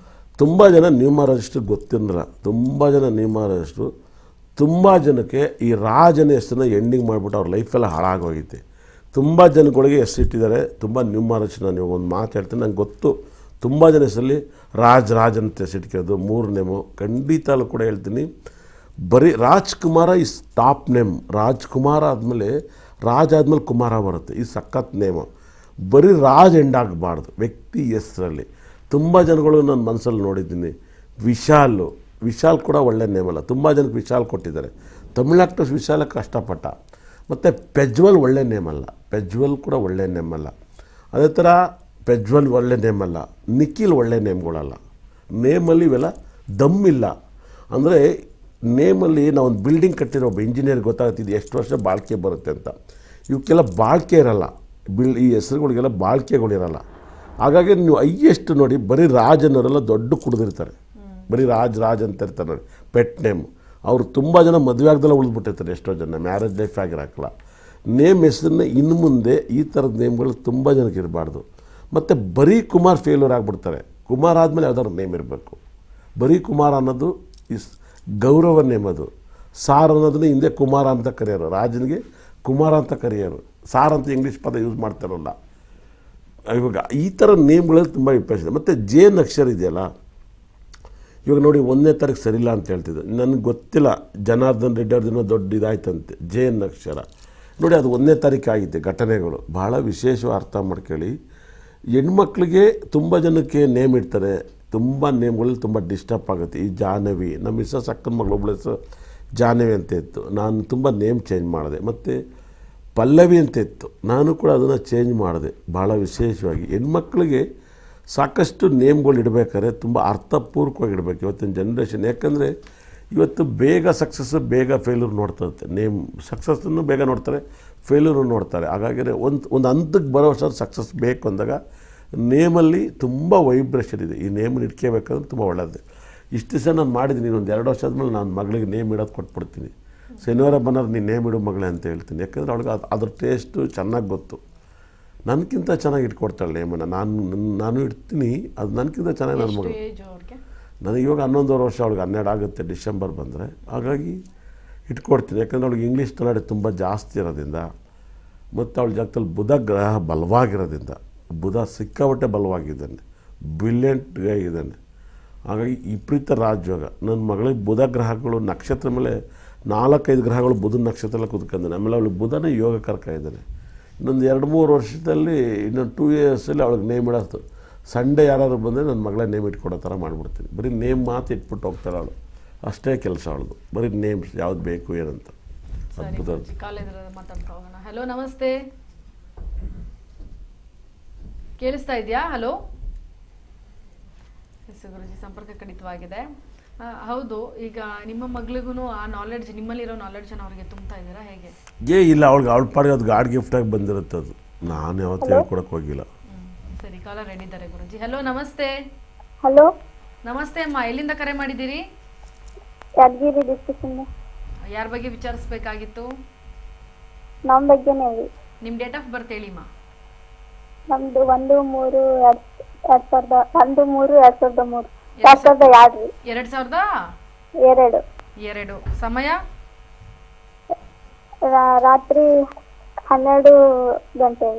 ತುಂಬ ಜನ ನ್ಯೂಮರಾಜಿಸ್ಟ್ರು ಗೊತ್ತಿರಲ್ಲ. ತುಂಬ ಜನ ನ್ಯೂಮರಾಜಿಸ್ಟ್ರು ತುಂಬ ಜನಕ್ಕೆ ಈ ರಾಜನ ಹೆಸರನ್ನ ಎಂಡಿಂಗ್ ಮಾಡಿಬಿಟ್ಟು ಅವ್ರ ಲೈಫೆಲ್ಲ ಹಾಳಾಗೋಗೈತೆ. ತುಂಬ ಜನಗಳಿಗೆ ಹೆಸರಿಟ್ಟಿದ್ದಾರೆ. ತುಂಬ ನ್ಯೂಮರಾಜಿಸ್ಟ್ನ ನೀವು ಒಂದು ಮಾತು ಹೇಳ್ತೀನಿ, ನಂಗೆ ಗೊತ್ತು. ತುಂಬ ಜನ ಹೆಸರಲ್ಲಿ ರಾಜ್ ಅಂತ ಹೆಸರಿಟ್ಕೋದು 3 ನೇಮು. ಖಂಡಿತ ಕೂಡ ಹೇಳ್ತೀನಿ, ಬರೀ Rajkumar is top name. Rajkumar ಆದಮೇಲೆ ರಾಜ್ ಆದಮೇಲೆ ಕುಮಾರ ಬರುತ್ತೆ. ಈ ಸಖತ್ ನೇಮು. ಬರೀ ರಾಜ್ ಎಂಡಾಗಬಾರ್ದು ವ್ಯಕ್ತಿ ಹೆಸರಲ್ಲಿ. ತುಂಬ ಜನಗಳು ನನ್ನ ಮನಸ್ಸಲ್ಲಿ ನೋಡಿದ್ದೀನಿ. ವಿಶಾಲ್ ಕೂಡ ಒಳ್ಳೆ ನೇಮಲ್ಲ. ತುಂಬ ಜನಕ್ಕೆ ವಿಶಾಲ್ ಕೊಟ್ಟಿದ್ದಾರೆ. ತಮಿಳ್ ಆಕ್ಟರ್ಸ್ ವಿಶಾಲಕ್ಕೆ ಕಷ್ಟಪಟ್ಟ. ಮತ್ತು ಪೆಜ್ವಲ್ ಒಳ್ಳೆ ನೇಮಲ್ಲ. ಪೆಜ್ವಲ್ ಕೂಡ ಒಳ್ಳೆ ನೇಮಲ್ಲ. ಅದೇ ಥರ ಪೆಜ್ವಲ್ ಒಳ್ಳೆ ನೇಮಲ್ಲ. ನಿಖಿಲ್ ಒಳ್ಳೆ ನೇಮ್ಗಳಲ್ಲ. ನೇಮಲ್ಲಿ ಇವೆಲ್ಲ ದಮ್ಮಿಲ್ಲ. ಅಂದರೆ ನೇಮಲ್ಲಿ ನಾವು ಒಂದು ಬಿಲ್ಡಿಂಗ್ ಕಟ್ಟಿರೋ ಒಬ್ಬ ಇಂಜಿನಿಯರ್ ಗೊತ್ತಾಗ್ತಿದ್ದು ಎಷ್ಟು ವರ್ಷ ಬಾಳಿಕೆ ಬರುತ್ತೆ ಅಂತ. ಇವಕ್ಕೆಲ್ಲ ಬಾಳಿಕೆ ಇರಲ್ಲ. ಈ ಹೆಸರುಗಳಿಗೆಲ್ಲ ಬಾಳಿಕೆಗಳಿರಲ್ಲ. ಹಾಗಾಗಿ ನೀವು ಹೈಯೆಸ್ಟ್ ನೋಡಿ, ಬರೀ ರಾಜ್ ಅನ್ನೋರೆಲ್ಲ ದೊಡ್ಡ ಕುಡಿದಿರ್ತಾರೆ. ಬರೀ ರಾಜ್ ಅಂತ ಇರ್ತಾರೆ ನೋಡಿ, ಪೆಟ್ ನೇಮ್. ಅವರು ತುಂಬ ಜನ ಮದುವೆ ಆಗದೆಲ್ಲ ಉಳಿದ್ಬಿಟ್ಟಿರ್ತಾರೆ. ಎಷ್ಟೋ ಜನ ಮ್ಯಾರೇಜ್ ಲೈಫ್ ಆಗಿರೋಕ್ಕಲ್ಲ. ನೇಮ್ ಹೆಸರನ್ನ ಇನ್ನು ಮುಂದೆ ಈ ಥರದ ನೇಮ್ಗಳು ತುಂಬ ಜನಕ್ಕೆ ಇರಬಾರ್ದು. ಮತ್ತು ಬರೀ ಕುಮಾರ್ ಫೇಲ್ಯೂರ್ ಆಗಿಬಿಡ್ತಾರೆ. ಕುಮಾರ್ ಆದಮೇಲೆ ಯಾವ್ದಾದ್ರು ನೇಮ್ ಇರಬೇಕು. ಬರೀ ಕುಮಾರ್ ಅನ್ನೋದು ಗೌರವ ನೇಮ್. ಅದು ಸಾರ್ ಅನ್ನೋದನ್ನ ಹಿಂದೆ ಕುಮಾರ ಅಂತ ಕರೆಯೋರು, ರಾಜನಿಗೆ ಕುಮಾರ ಅಂತ ಕರೆಯೋರು. ಸಾರ್ ಅಂತ ಇಂಗ್ಲೀಷ್ ಪದ ಯೂಸ್ ಮಾಡ್ತಾರಲ್ಲ. ಇವಾಗ ಈ ಥರ ನೇಮ್ಗಳಲ್ಲಿ ತುಂಬ ವಿಪೇಕ್ಷ ಇದೆ. ಮತ್ತು ಜೇನ್ ಅಕ್ಷರ ಇದೆಯಲ್ಲ, ಇವಾಗ ನೋಡಿ 1ನೇ ತಾರೀಕು ಸರಿಯಿಲ್ಲ ಅಂತ ಹೇಳ್ತಿದ್ದೆ. ನನಗೆ ಗೊತ್ತಿಲ್ಲ, ಜನಾರ್ದನ್ ರೆಡ್ಡಿ ಅವ್ರದ್ದು ದೊಡ್ಡ ಇದಾಯ್ತಂತೆ ಜೇನ್ ಅಕ್ಷರ. ನೋಡಿ, ಅದು 1ನೇ ತಾರೀಕು ಆಗಿತ್ತು ಘಟನೆಗಳು. ಭಾಳ ವಿಶೇಷವಾಗಿ ಅರ್ಥ ಮಾಡ್ಕೊಳ್ಳಿ. ಹೆಣ್ಮಕ್ಳಿಗೆ ತುಂಬ ಜನಕ್ಕೆ ನೇಮ್ ಇಡ್ತಾರೆ. ತುಂಬ ನೇಮ್ಗಳಲ್ಲಿ ತುಂಬ ಡಿಸ್ಟರ್ಬ್ ಆಗುತ್ತೆ. ಈ ಜಾಹ್ನವಿ, ನಮ್ಮ ಮಿಸ್ಸಸ್ ಅಕ್ಕನ ಮಗಳು ಒಬ್ಬಳ ಹೆಸರು ಜಾಹ್ನವಿ ಅಂತ ಇತ್ತು. ನಾನು ತುಂಬ ನೇಮ್ ಚೇಂಜ್ ಮಾಡಿದೆ. ಮತ್ತು ಪಲ್ಲವಿ ಅಂತ ಇತ್ತು, ನಾನು ಕೂಡ ಅದನ್ನು ಚೇಂಜ್ ಮಾಡಿದೆ. ಭಾಳ ವಿಶೇಷವಾಗಿ ಹೆಣ್ಮಕ್ಳಿಗೆ ಸಾಕಷ್ಟು ನೇಮ್ಗಳು ಇಡಬೇಕಾದ್ರೆ ತುಂಬ ಅರ್ಥಪೂರ್ವಕವಾಗಿ ಇಡಬೇಕು ಇವತ್ತಿನ ಜನ್ರೇಷನ್. ಯಾಕಂದರೆ ಇವತ್ತು ಬೇಗ ಸಕ್ಸಸ್ಸು ಬೇಗ ಫೇಲ್ಯೂರ್ ನೋಡ್ತಿರುತ್ತೆ. ನೇಮ್ ಸಕ್ಸಸ್ಸನ್ನು ಬೇಗ ನೋಡ್ತಾರೆ, ಫೇಲ್ಯೂರು ನೋಡ್ತಾರೆ. ಹಾಗಾದರೆ ಒಂದು ಹಂತಕ್ಕೆ ಬರೋ ವರ್ಷ ಸಕ್ಸಸ್ ಬೇಕು ಅಂದಾಗ ನೇಮಲ್ಲಿ ತುಂಬ ವೈಬ್ರೇಷನ್ ಇದೆ. ಈ ನೇಮನ್ನು ಇಟ್ಕೋಬೇಕಾದ್ರೆ ತುಂಬ ಒಳ್ಳೆಯದು. ಇಷ್ಟು ದಿವಸ ನಾನು ಮಾಡಿದ್ದೀನಿ. ಇನ್ನೊಂದು 2 ವರ್ಷ ಆದಮೇಲೆ ನಾನು ಮಗಳಿಗೆ ನೇಮ್ ಇಡೋದು ಕೊಟ್ಬಿಡ್ತೀನಿ. ಶನಿವಾರ ಬಂದ್ರೆ ನೀನು ನೇಮ್ ಇಡು ಮಗಳೇ ಅಂತ ಹೇಳ್ತೀನಿ. ಯಾಕಂದರೆ ಅವಳಿಗೆ ಅದ್ರ ಟೇಸ್ಟು ಚೆನ್ನಾಗಿ ಗೊತ್ತು. ನನಗಿಂತ ಚೆನ್ನಾಗಿ ಇಟ್ಕೊಡ್ತಾಳೆ ನೇಮನ್ನು. ನಾನು ಇಡ್ತೀನಿ, ಅದು ನನಗಿಂತ ಚೆನ್ನಾಗಿ ನನ್ನ ಮಗಳು. ನನಗೆ ಇವಾಗ 11 ವರ್ಷ, ಅವಳಿಗೆ 12 ಆಗುತ್ತೆ ಡಿಸೆಂಬರ್ ಬಂದರೆ. ಹಾಗಾಗಿ ಇಟ್ಕೊಡ್ತೀನಿ. ಯಾಕಂದರೆ ಅವಳಿಗೆ ಇಂಗ್ಲೀಷ್ ತಲಾಡೆ ತುಂಬ ಜಾಸ್ತಿ ಇರೋದ್ರಿಂದ, ಮತ್ತು ಅವಳ ಜಾಗದಲ್ಲಿ ಬುಧ ಗ್ರಹ ಬಲವಾಗಿರೋದ್ರಿಂದ. ಬುಧ ಸಿಕ್ಕಾಪಟ್ಟೆ ಬಲವಾಗಿದ್ದಾನೆ, ಬ್ರಿಲಿಯಂಟ್ ಇದ್ದಾನೆ. ಹಾಗಾಗಿ ವಿಪರೀತ ರಾಜಯೋಗ. ನನ್ನ ಮಗಳಿಗೆ ಬುಧ ಗ್ರಹಗಳು ನಕ್ಷತ್ರ ಮೇಲೆ 4-5 ಗ್ರಹಗಳು ಬುಧನ ನಕ್ಷತ್ರ ಕೂತ್ಕೊಂಡಿದ್ದಾನೆ. ಆಮೇಲೆ ಅವಳು ಬುಧನೇ ಯೋಗ ಕರ್ಕ ಇದ್ದಾನೆ. ಇನ್ನೊಂದು 2-3 ವರ್ಷದಲ್ಲಿ ಇನ್ನೊಂದು 2 ಇಯರ್ಸಲ್ಲಿ ಅವಳಿಗೆ ನೇಮ್ ಇಡೋದು. ಸಂಡೇ ಯಾರಾದ್ರು ಬಂದರೆ ನನ್ನ ಮಗಳೇ ನೇಮ್ ಇಟ್ಕೊಡೋ ಥರ ಮಾಡಿಬಿಡ್ತೀನಿ. ಬರೀ ನೇಮ್ ಮಾತು ಇಟ್ಬಿಟ್ಟು ಹೋಗ್ತಾಳೆ ಅವಳು. ಅಷ್ಟೇ ಕೆಲಸ ಅವಳದು, ಬರೀ ನೇಮ್ಸ್ ಯಾವ್ದು ಬೇಕು ಏನಂತ. ಅದ್ಭುತ. ಮಾತಾಡ್ತಾ ಹೋಗೋಣ. ಹಲೋ, ನಮಸ್ತೆ. ಕೇಳಿಸ್ತಾ ಇದೆಯಾ? ಹಲೋ ಗುರುಜಿ, ಸಂಪರ್ಕ ಕಡಿತವಾಗಿದೆ. ಹೌದು, ಈಗ ನಿಮ್ಮ ಮಗಳಿಗೂ ಆ ನಾಲೆಡ್ಜ್, ನಿಮ್ಮಲ್ಲಿರೋ ನಾಲೆಡ್ಜನ್ನು ಅವ್ರಿಗೆ ತುಂಬ್ತಾ ಇದ್ದೀರಾ ಹೇಗೆ? ಇಲ್ಲ, ಅವಳಿಗೆ ಅವಳ ಪಾಡಿಗೆ ಅದು ಗಾಡ್ ಗಿಫ್ಟಾಗಿ ಬಂದಿರುತ್ತೆ. ಅದು ನಾನು ಯಾವತ್ತೂ ಹೇಳ್ಕೊಡಕ್ಕೆ ಹೋಗಿಲ್ಲ. ಸರಿ, ಕಾಲರ್ ರೆಡಿ ಇದ್ದಾರೆ ಗುರುಜಿ. ಹಲೋ, ನಮಸ್ತೆ. ಹಲೋ, ನಮಸ್ತೆ ಅಮ್ಮ, ಎಲ್ಲಿಂದ ಕರೆ ಮಾಡಿದ್ದೀರಿ? ಯಾದಗಿರಿ ಡಿಸ್ಟ್ರಿಕ್ಟ್ ಇಂದ. ಯಾರ ಬಗ್ಗೆ ವಿಚಾರಿಸಬೇಕಾಗಿತ್ತು? ನಮ್ಮ ಬಗ್ಗೆನೇ ಹೇಳಿ. ನಿಮ್ಮ ಡೇಟ್ ಆಫ್ ಬರ್ತ್ ಹೇಳಿಮ್ಮ. ನಮ್ದು 1-3-2003. 2002. ಸಮಯ ರಾತ್ರಿ 12 ಗಂಟೆ.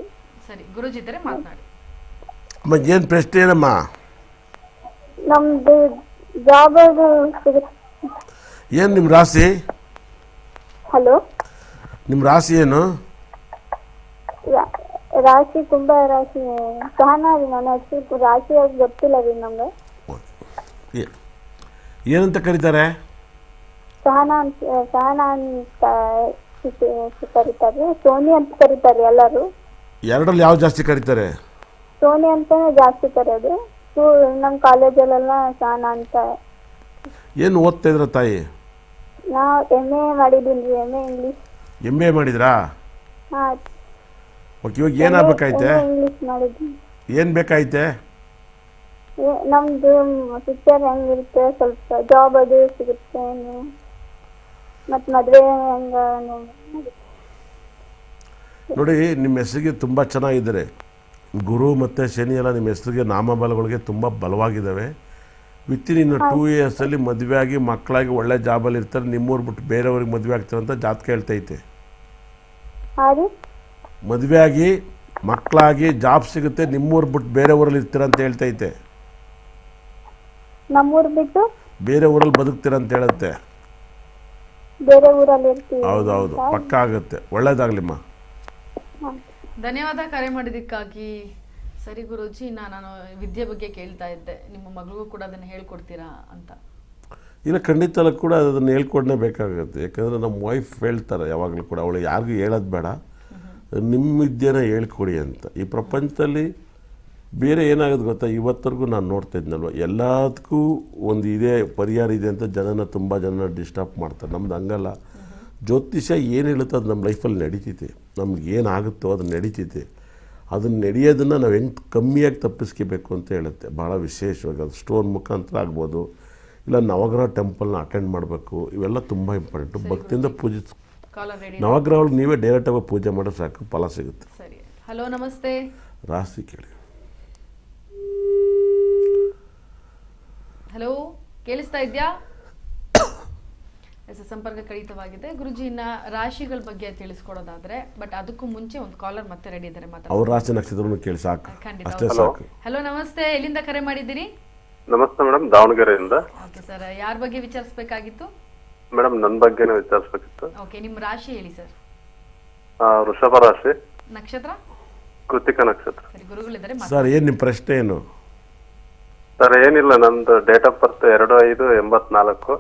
ಸರಿ, ಗುರುಜಿ ಇದ್ದಾರೆ, ಮಾತನಾಡಿ. ಏನು ಪ್ರಶ್ನೆ ಏನಮ್ಮ? ನಮ್ದು ಜಾಬ್ ಅದು ಸಿಗುತ್ತೆ. ಏನು ನಿಮ್ಮ ರಾಶಿ? ಹಲೋ, ನಿಮ್ಮ ರಾಶಿ ಏನು? ರಾಶಿ ಕುಂಭ ರಾಶಿ. ಸಹನಾ ರೀ, ನನ್ನ ಹೆಸರು ರಾಶಿ ಆಗಿ ಗೊತ್ತಿಲ್ಲ ರೀ ನಮ್ಗೆ. ಏನಂತ ಕರೀತಾರೆ? ಸಹನಾ ಅಂತ ಕರೀತಾರೆ. ಸೋನಿ ಅಂತ ಕರೀತಾರೆ ಎಲ್ಲರೂ. ಎರಡರಲ್ಲಿ ಯಾವ ಜಾಸ್ತಿ ಕರೀತಾರೆ? ಸೋನಿ ಅಂತಾನೆ ಜಾಸ್ತಿ ಕರೆಯೋದು. ನಮ್ಮ ಕಾಲೇಜಲ್ಲೆಲ್ಲ ಸಹನಾ ಅಂತ. ಏನು ಓದ್ತಾ ಇದ್ರ ತಾಯಿ? ನಾವು MA ಮಾಡಿದ್ದೀನಿ ರೀ, MA ಇಂಗ್ಲೀಷ್. MA ಮಾಡಿದ್ರಾ? ಹಾಂ. ಓಕೆ, ಇವಾಗ ಏನಾಗಬೇಕಾಯ್ತೆ? ಇಂಗ್ಲೀಷ್ ಮಾಡಿದ್ದೀನಿ. ಏನು ಬೇಕಾಯ್ತೆ? ನಮ್ದು ಫ್ಯೂಚರ್ ಹೆಂಗಿರುತ್ತೆ, ಸ್ವಲ್ಪ ಜಾಬ್ ಅದು ಸಿಗುತ್ತೆ, ಮತ್ತು ಮದುವೆ ಹೆಂಗ ನೋಡಿ. ನಿಮ್ಮ ಹೆಸರಿಗೆ ತುಂಬ ಚೆನ್ನಾಗಿದ್ದಾರೆ. ಗುರು ಮತ್ತು ಶನಿ ಎಲ್ಲ ನಿಮ್ಮ ಹೆಸರಿಗೆ ನಾಮಬಲಗಳಿಗೆ ತುಂಬ ಬಲವಾಗಿದ್ದಾವೆ. ವಿತಿನ್ ಇನ್ನು 2 ಇಯರ್ಸಲ್ಲಿ ಮದುವೆ ಆಗಿ ಮಕ್ಕಳಾಗಿ ಒಳ್ಳೆ ಜಾಬಲ್ಲಿ ಇರ್ತಾರೆ. ನಿಮ್ಮೂರು ಬಿಟ್ಟು ಬೇರೆಯವ್ರಿಗೆ ಮದುವೆ ಆಗ್ತಾರೆ ಅಂತ ಜಾತಕ ಹೇಳ್ತೈತೆ. ಮದುವೆ ಆಗಿ ಮಕ್ಕಳಾಗಿ ಜಾಬ್ ಸಿಗುತ್ತೆ, ನಿಮ್ಮೂರು ಬಿಟ್ಟು ಬೇರೆ ಊರಲ್ಲಿ ಇರ್ತೀರ ಅಂತ ಹೇಳ್ತೈತೆ. ನಮ್ಮೂರು ಬಿಟ್ಟು ಬೇರೆ ಊರಲ್ಲಿ ಬದುಕ್ತೀರ ಅಂತ ಹೇಳುತ್ತೆ. ಬೇರೆ ಊರಲ್ಲಿ ಇರ್ತೀವಿ. ಹೌದು, ಪಕ್ಕ ಆಗುತ್ತೆ. ಒಳ್ಳೇದಾಗ್ಲಿಮ್ಮ. ಧನ್ಯವಾದ ಕರೆ ಮಾಡಿದ್ದಕ್ಕಾಗಿ. ಸರಿ ಗುರೂಜಿ, ನಾನು ವಿದ್ಯೆ ಬಗ್ಗೆ ಕೇಳ್ತಾ ಇದ್ದೆ, ನಿಮ್ಮ ಮಗಳಿಗೂ ಕೂಡ ಅದನ್ನು ಹೇಳ್ಕೊಡ್ತೀರಾ ಅಂತ. ಇಲ್ಲ, ಖಂಡಿತ ಕೂಡ ಅದನ್ನು ಹೇಳ್ಕೊಡೇ ಬೇಕಾಗುತ್ತೆ. ಯಾಕಂದರೆ ನಮ್ಮ ವೈಫ್ ಹೇಳ್ತಾರೆ ಯಾವಾಗಲೂ ಕೂಡ, ಅವಳು ಯಾರಿಗೂ ಹೇಳೋದು ಬೇಡ, ನಿಮ್ಮ ವಿದ್ಯೆನ ಹೇಳ್ಕೊಡಿ ಅಂತ. ಈ ಪ್ರಪಂಚದಲ್ಲಿ ಬೇರೆ ಏನಾಗೋದು ಗೊತ್ತಾ, ಇವತ್ತರೆಗೂ ನಾನು ನೋಡ್ತಾ ಇದ್ನಲ್ವ, ಎಲ್ಲದಕ್ಕೂ ಒಂದು ಇದೇ ಪರಿಹಾರ ಇದೆ ಅಂತ ತುಂಬ ಜನ ಡಿಸ್ಟರ್ಬ್ ಮಾಡ್ತಾರೆ. ನಮ್ದು ಹಂಗಲ್ಲ. ಜ್ಯೋತಿಷ್ಯ ಏನು ಹೇಳುತ್ತೆ ಅದು ನಮ್ಮ ಲೈಫಲ್ಲಿ ನಡೀತೈತೆ. ನಮ್ಗೆ ಏನಾಗುತ್ತೋ ಅದು ನಡೀತೈತೆ. ಅದನ್ನು ನಡೆಯೋದನ್ನು ನಾವು ಹೆಂಗೆ ಕಮ್ಮಿಯಾಗಿ ತಪ್ಪಿಸ್ಕೋಬೇಕು ಅಂತ ಹೇಳುತ್ತೆ. ಭಾಳ ವಿಶೇಷವಾಗಿ ಅದು ಸ್ಟೋನ್ ಮುಖಾಂತರ ಆಗ್ಬೋದು, ಇಲ್ಲ ನವಗ್ರಹ ಟೆಂಪಲ್ನ ಅಟೆಂಡ್ ಮಾಡಬೇಕು. ಇವೆಲ್ಲ ತುಂಬ ಇಂಪಾರ್ಟೆಂಟು. ಭಕ್ತಿಯಿಂದ ನವಗ್ರಹಗಳು ನೀವೇ ಡೈರೆಕ್ಟಾಗಿ ಪೂಜೆ ಮಾಡೋ ಸಾಕು, ಫಲ ಸಿಗುತ್ತೆ. ಸರಿ. ಹಲೋ, ನಮಸ್ತೆ. ರಾಶಿ ಕೇಳಿ. ಹಲೋ, ಕೇಳಿಸ್ತಾ ಇದೆಯಾ? ಸಂಪರ್ಕ ಕಡಿತವಾಗಿದೆ. ಗುರುಜಿ, ಇನ್ನ ರಾಶಿಗಳ ಬಗ್ಗೆ ತಿಳಿಸ್ಕೊಡೋದಾದ್ರೆ, ಬಟ್ ಅದಕ್ಕೂ ಮುಂಚೆ ಒಂದು ಕಾಲರ್ ಮತ್ತೆ ರೆಡಿ ಇದ್ದಾರೆ, ಮಾತಾಡೋಣ. ಅವ್ರ ರಾಶಿ ನಕ್ಷತ್ರವನ್ನು ಕೇಳಿ ಸಾಕು, ಅಷ್ಟೇ ಖಂಡಿತ. ಸಾಕು. ಹಲೋ, ನಮಸ್ತೆ. ಎಲ್ಲಿಂದ ಕರೆ ಮಾಡಿದ್ದೀರಿ? ನಮಸ್ತೆ ಮೇಡಮ್, ದಾವಣಗೆರೆಯಿಂದ. ಓಕೆ ಸರ್, ಯಾರ ಬಗ್ಗೆ ವಿಚಾರಿಸಬೇಕಾಗಿತ್ತು? ಮೇಡಮ್, ನನ್ನ ಬಗ್ಗೆನೇ ವಿಚಾರಿಸಬೇಕಿತ್ತು. ಓಕೆ, ನಿಮ್ಮ ರಾಶಿ ಹೇಳಿ ಸರ್. ವೃಷಭ ರಾಶಿ, ನಕ್ಷತ್ರ ಕೃತಿಕ ನಕ್ಷತ್ರ. ಸರಿ, ಗುರುಗಳಿದ್ದಾರೆ, ಸರ್. ಏನು ನಿಮ್ಮ ಪ್ರಶ್ನೆ ಏನು? ಸರ್, ಏನಿಲ್ಲ, ನಂದು ಡೇಟ್ ಆಫ್ ಬರ್ತ್ 2/5/84.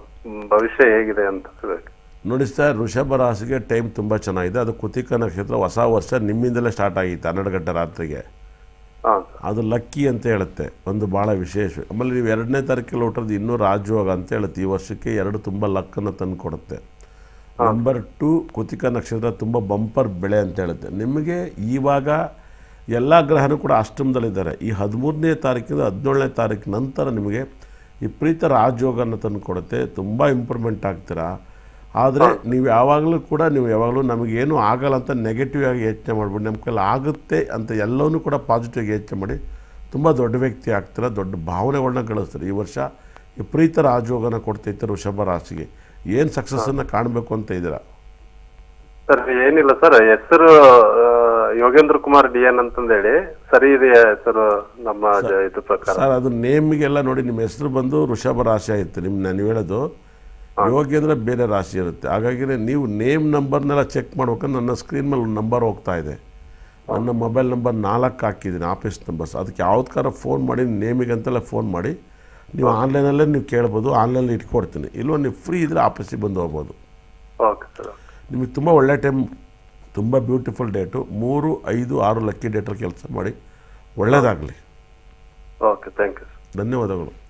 ಭವಿಷ್ಯ ಹೇಗಿದೆ ಅಂತ ನೋಡಿ ಸರ್, ವೃಷಭ ರಾಶಿಗೆ ಟೈಮ್ ತುಂಬ ಚೆನ್ನಾಗಿದೆ. ಅದು ಕೃತಿಕ ನಕ್ಷತ್ರ. ಹೊಸ ವರ್ಷ ನಿಮ್ಮಿಂದಲೇ ಸ್ಟಾರ್ಟ್ ಆಗಿತ್ತು 12 ಗಂಟೆ ರಾತ್ರಿಗೆ. ಅದು ಲಕ್ಕಿ ಅಂತ ಹೇಳುತ್ತೆ, ಒಂದು ಭಾಳ ವಿಶೇಷ. ಆಮೇಲೆ ನೀವು 2ನೇ ತಾರೀಕಲ್ಲಿ ಹುಟ್ಟೋದು ಇನ್ನೂ ರಾಜಯೋಗ ಅಂತ ಹೇಳುತ್ತೆ. ಈ ವರ್ಷಕ್ಕೆ 2 ತುಂಬ ಲಕ್ಕನ್ನು ತಂದು ಕೊಡುತ್ತೆ. ನಂಬರ್ 2, ಕೃತಿಕ ನಕ್ಷತ್ರ ತುಂಬ ಬಂಪರ್ ಬೆಳೆ ಅಂತ ಹೇಳುತ್ತೆ. ನಿಮಗೆ ಇವಾಗ ಎಲ್ಲ ಗ್ರಹನೂ ಕೂಡ ಅಷ್ಟಮದಲ್ಲಿದ್ದಾರೆ. ಈ 13ನೇ ತಾರೀಕಿಂದ 17ನೇ ತಾರೀಕು ನಂತರ ನಿಮಗೆ ವಿಪರೀತ ರಾಜಯೋಗನ ತಂದು ಕೊಡುತ್ತೆ. ತುಂಬ ಇಂಪ್ರೂವ್ಮೆಂಟ್ ಆಗ್ತೀರಾ. ಆದರೆ ನೀವು ಯಾವಾಗಲೂ ನಮಗೇನು ಆಗಲ್ಲ ಅಂತ ನೆಗೆಟಿವ್ ಆಗಿ ಯೋಚನೆ ಮಾಡಿಬಿಡಿ. ನಮ್ಮ ಕೈಲಿ ಆಗುತ್ತೆ ಅಂತ ಎಲ್ಲವನ್ನೂ ಕೂಡ ಪಾಸಿಟಿವ್ ಆಗಿ ಯೋಚನೆ ಮಾಡಿ ತುಂಬ ದೊಡ್ಡ ವ್ಯಕ್ತಿ ಆಗ್ತೀರ, ದೊಡ್ಡ ಭಾವನೆಗಳನ್ನ ಗಳಿಸ್ತಾರೆ. ಈ ವರ್ಷ ವಿಪರೀತ ರಾಜಯೋಗನ ಕೊಡ್ತೈತೆ ವೃಷಭ ರಾಶಿಗೆ. ಏನು ಸಕ್ಸಸ್ಸನ್ನು ಕಾಣಬೇಕು ಅಂತ ಇದ್ದೀರಾ? ಸರ್, ಏನಿಲ್ಲ ಸರ್, ಹೆಸರು ಯೋಗೇಂದ್ರ ಕುಮಾರ್ DN ಅಂತಂದೇಳಿ ಸರಿ ಇದೆಯಾ ಹೆಸರು ನಮ್ಮ ಇದು ಪ್ರಕಾರ? ಸರ್ ಅದು ನೇಮಿಗೆಲ್ಲ ನೋಡಿ, ನಿಮ್ಮ ಹೆಸರು ಬಂದು ವೃಷಭ ರಾಶಿ ಆಯಿತು. ನೀವು ಹೇಳೋದು ಯೋಗೇಂದ್ರ ಬೇರೆ ರಾಶಿ ಇರುತ್ತೆ. ಹಾಗಾಗಿ ನೀವು ನೇಮ್ ನಂಬರ್ನೆಲ್ಲ ಚೆಕ್ ಮಾಡ್ಬೇಕಂದ್ರೆ ನನ್ನ ಸ್ಕ್ರೀನ್ ಮೇಲೆ ಒಂದು ನಂಬರ್ ಹೋಗ್ತಾ ಇದೆ. ನನ್ನ ಮೊಬೈಲ್ ನಂಬರ್ 4 ಹಾಕಿದ್ದೀನಿ, ಆಫೀಸ್ ನಂಬರ್ಸ್. ಅದಕ್ಕೆ ಯಾವ್ದಕ್ಕಾರ ಫೋನ್ ಮಾಡಿ, ನೇಮಿಗೆ ಅಂತೆಲ್ಲ ಫೋನ್ ಮಾಡಿ ನೀವು ಆನ್ಲೈನಲ್ಲೇ ನೀವು ಕೇಳ್ಬೋದು. ಆನ್ಲೈನಲ್ಲಿ ಇಟ್ಕೊಡ್ತೀನಿ. ಇಲ್ವ ನೀವು ಫ್ರೀ ಇದ್ದರೆ ಆಫೀಸಿಗೆ ಬಂದು ಹೋಗ್ಬೋದು. Okay sir. ನಿಮಗೆ ತುಂಬ ಒಳ್ಳೆ ಟೈಮ್, ತುಂಬ ಬ್ಯೂಟಿಫುಲ್ ಡೇಟು. 3, 5, 6 ಲಕ್ಕಿ ಡೇಟಲ್ಲಿ ಕೆಲಸ ಮಾಡಿ. ಒಳ್ಳೆಯದಾಗಲಿ. Okay, thank you. ಧನ್ಯವಾದಗಳು.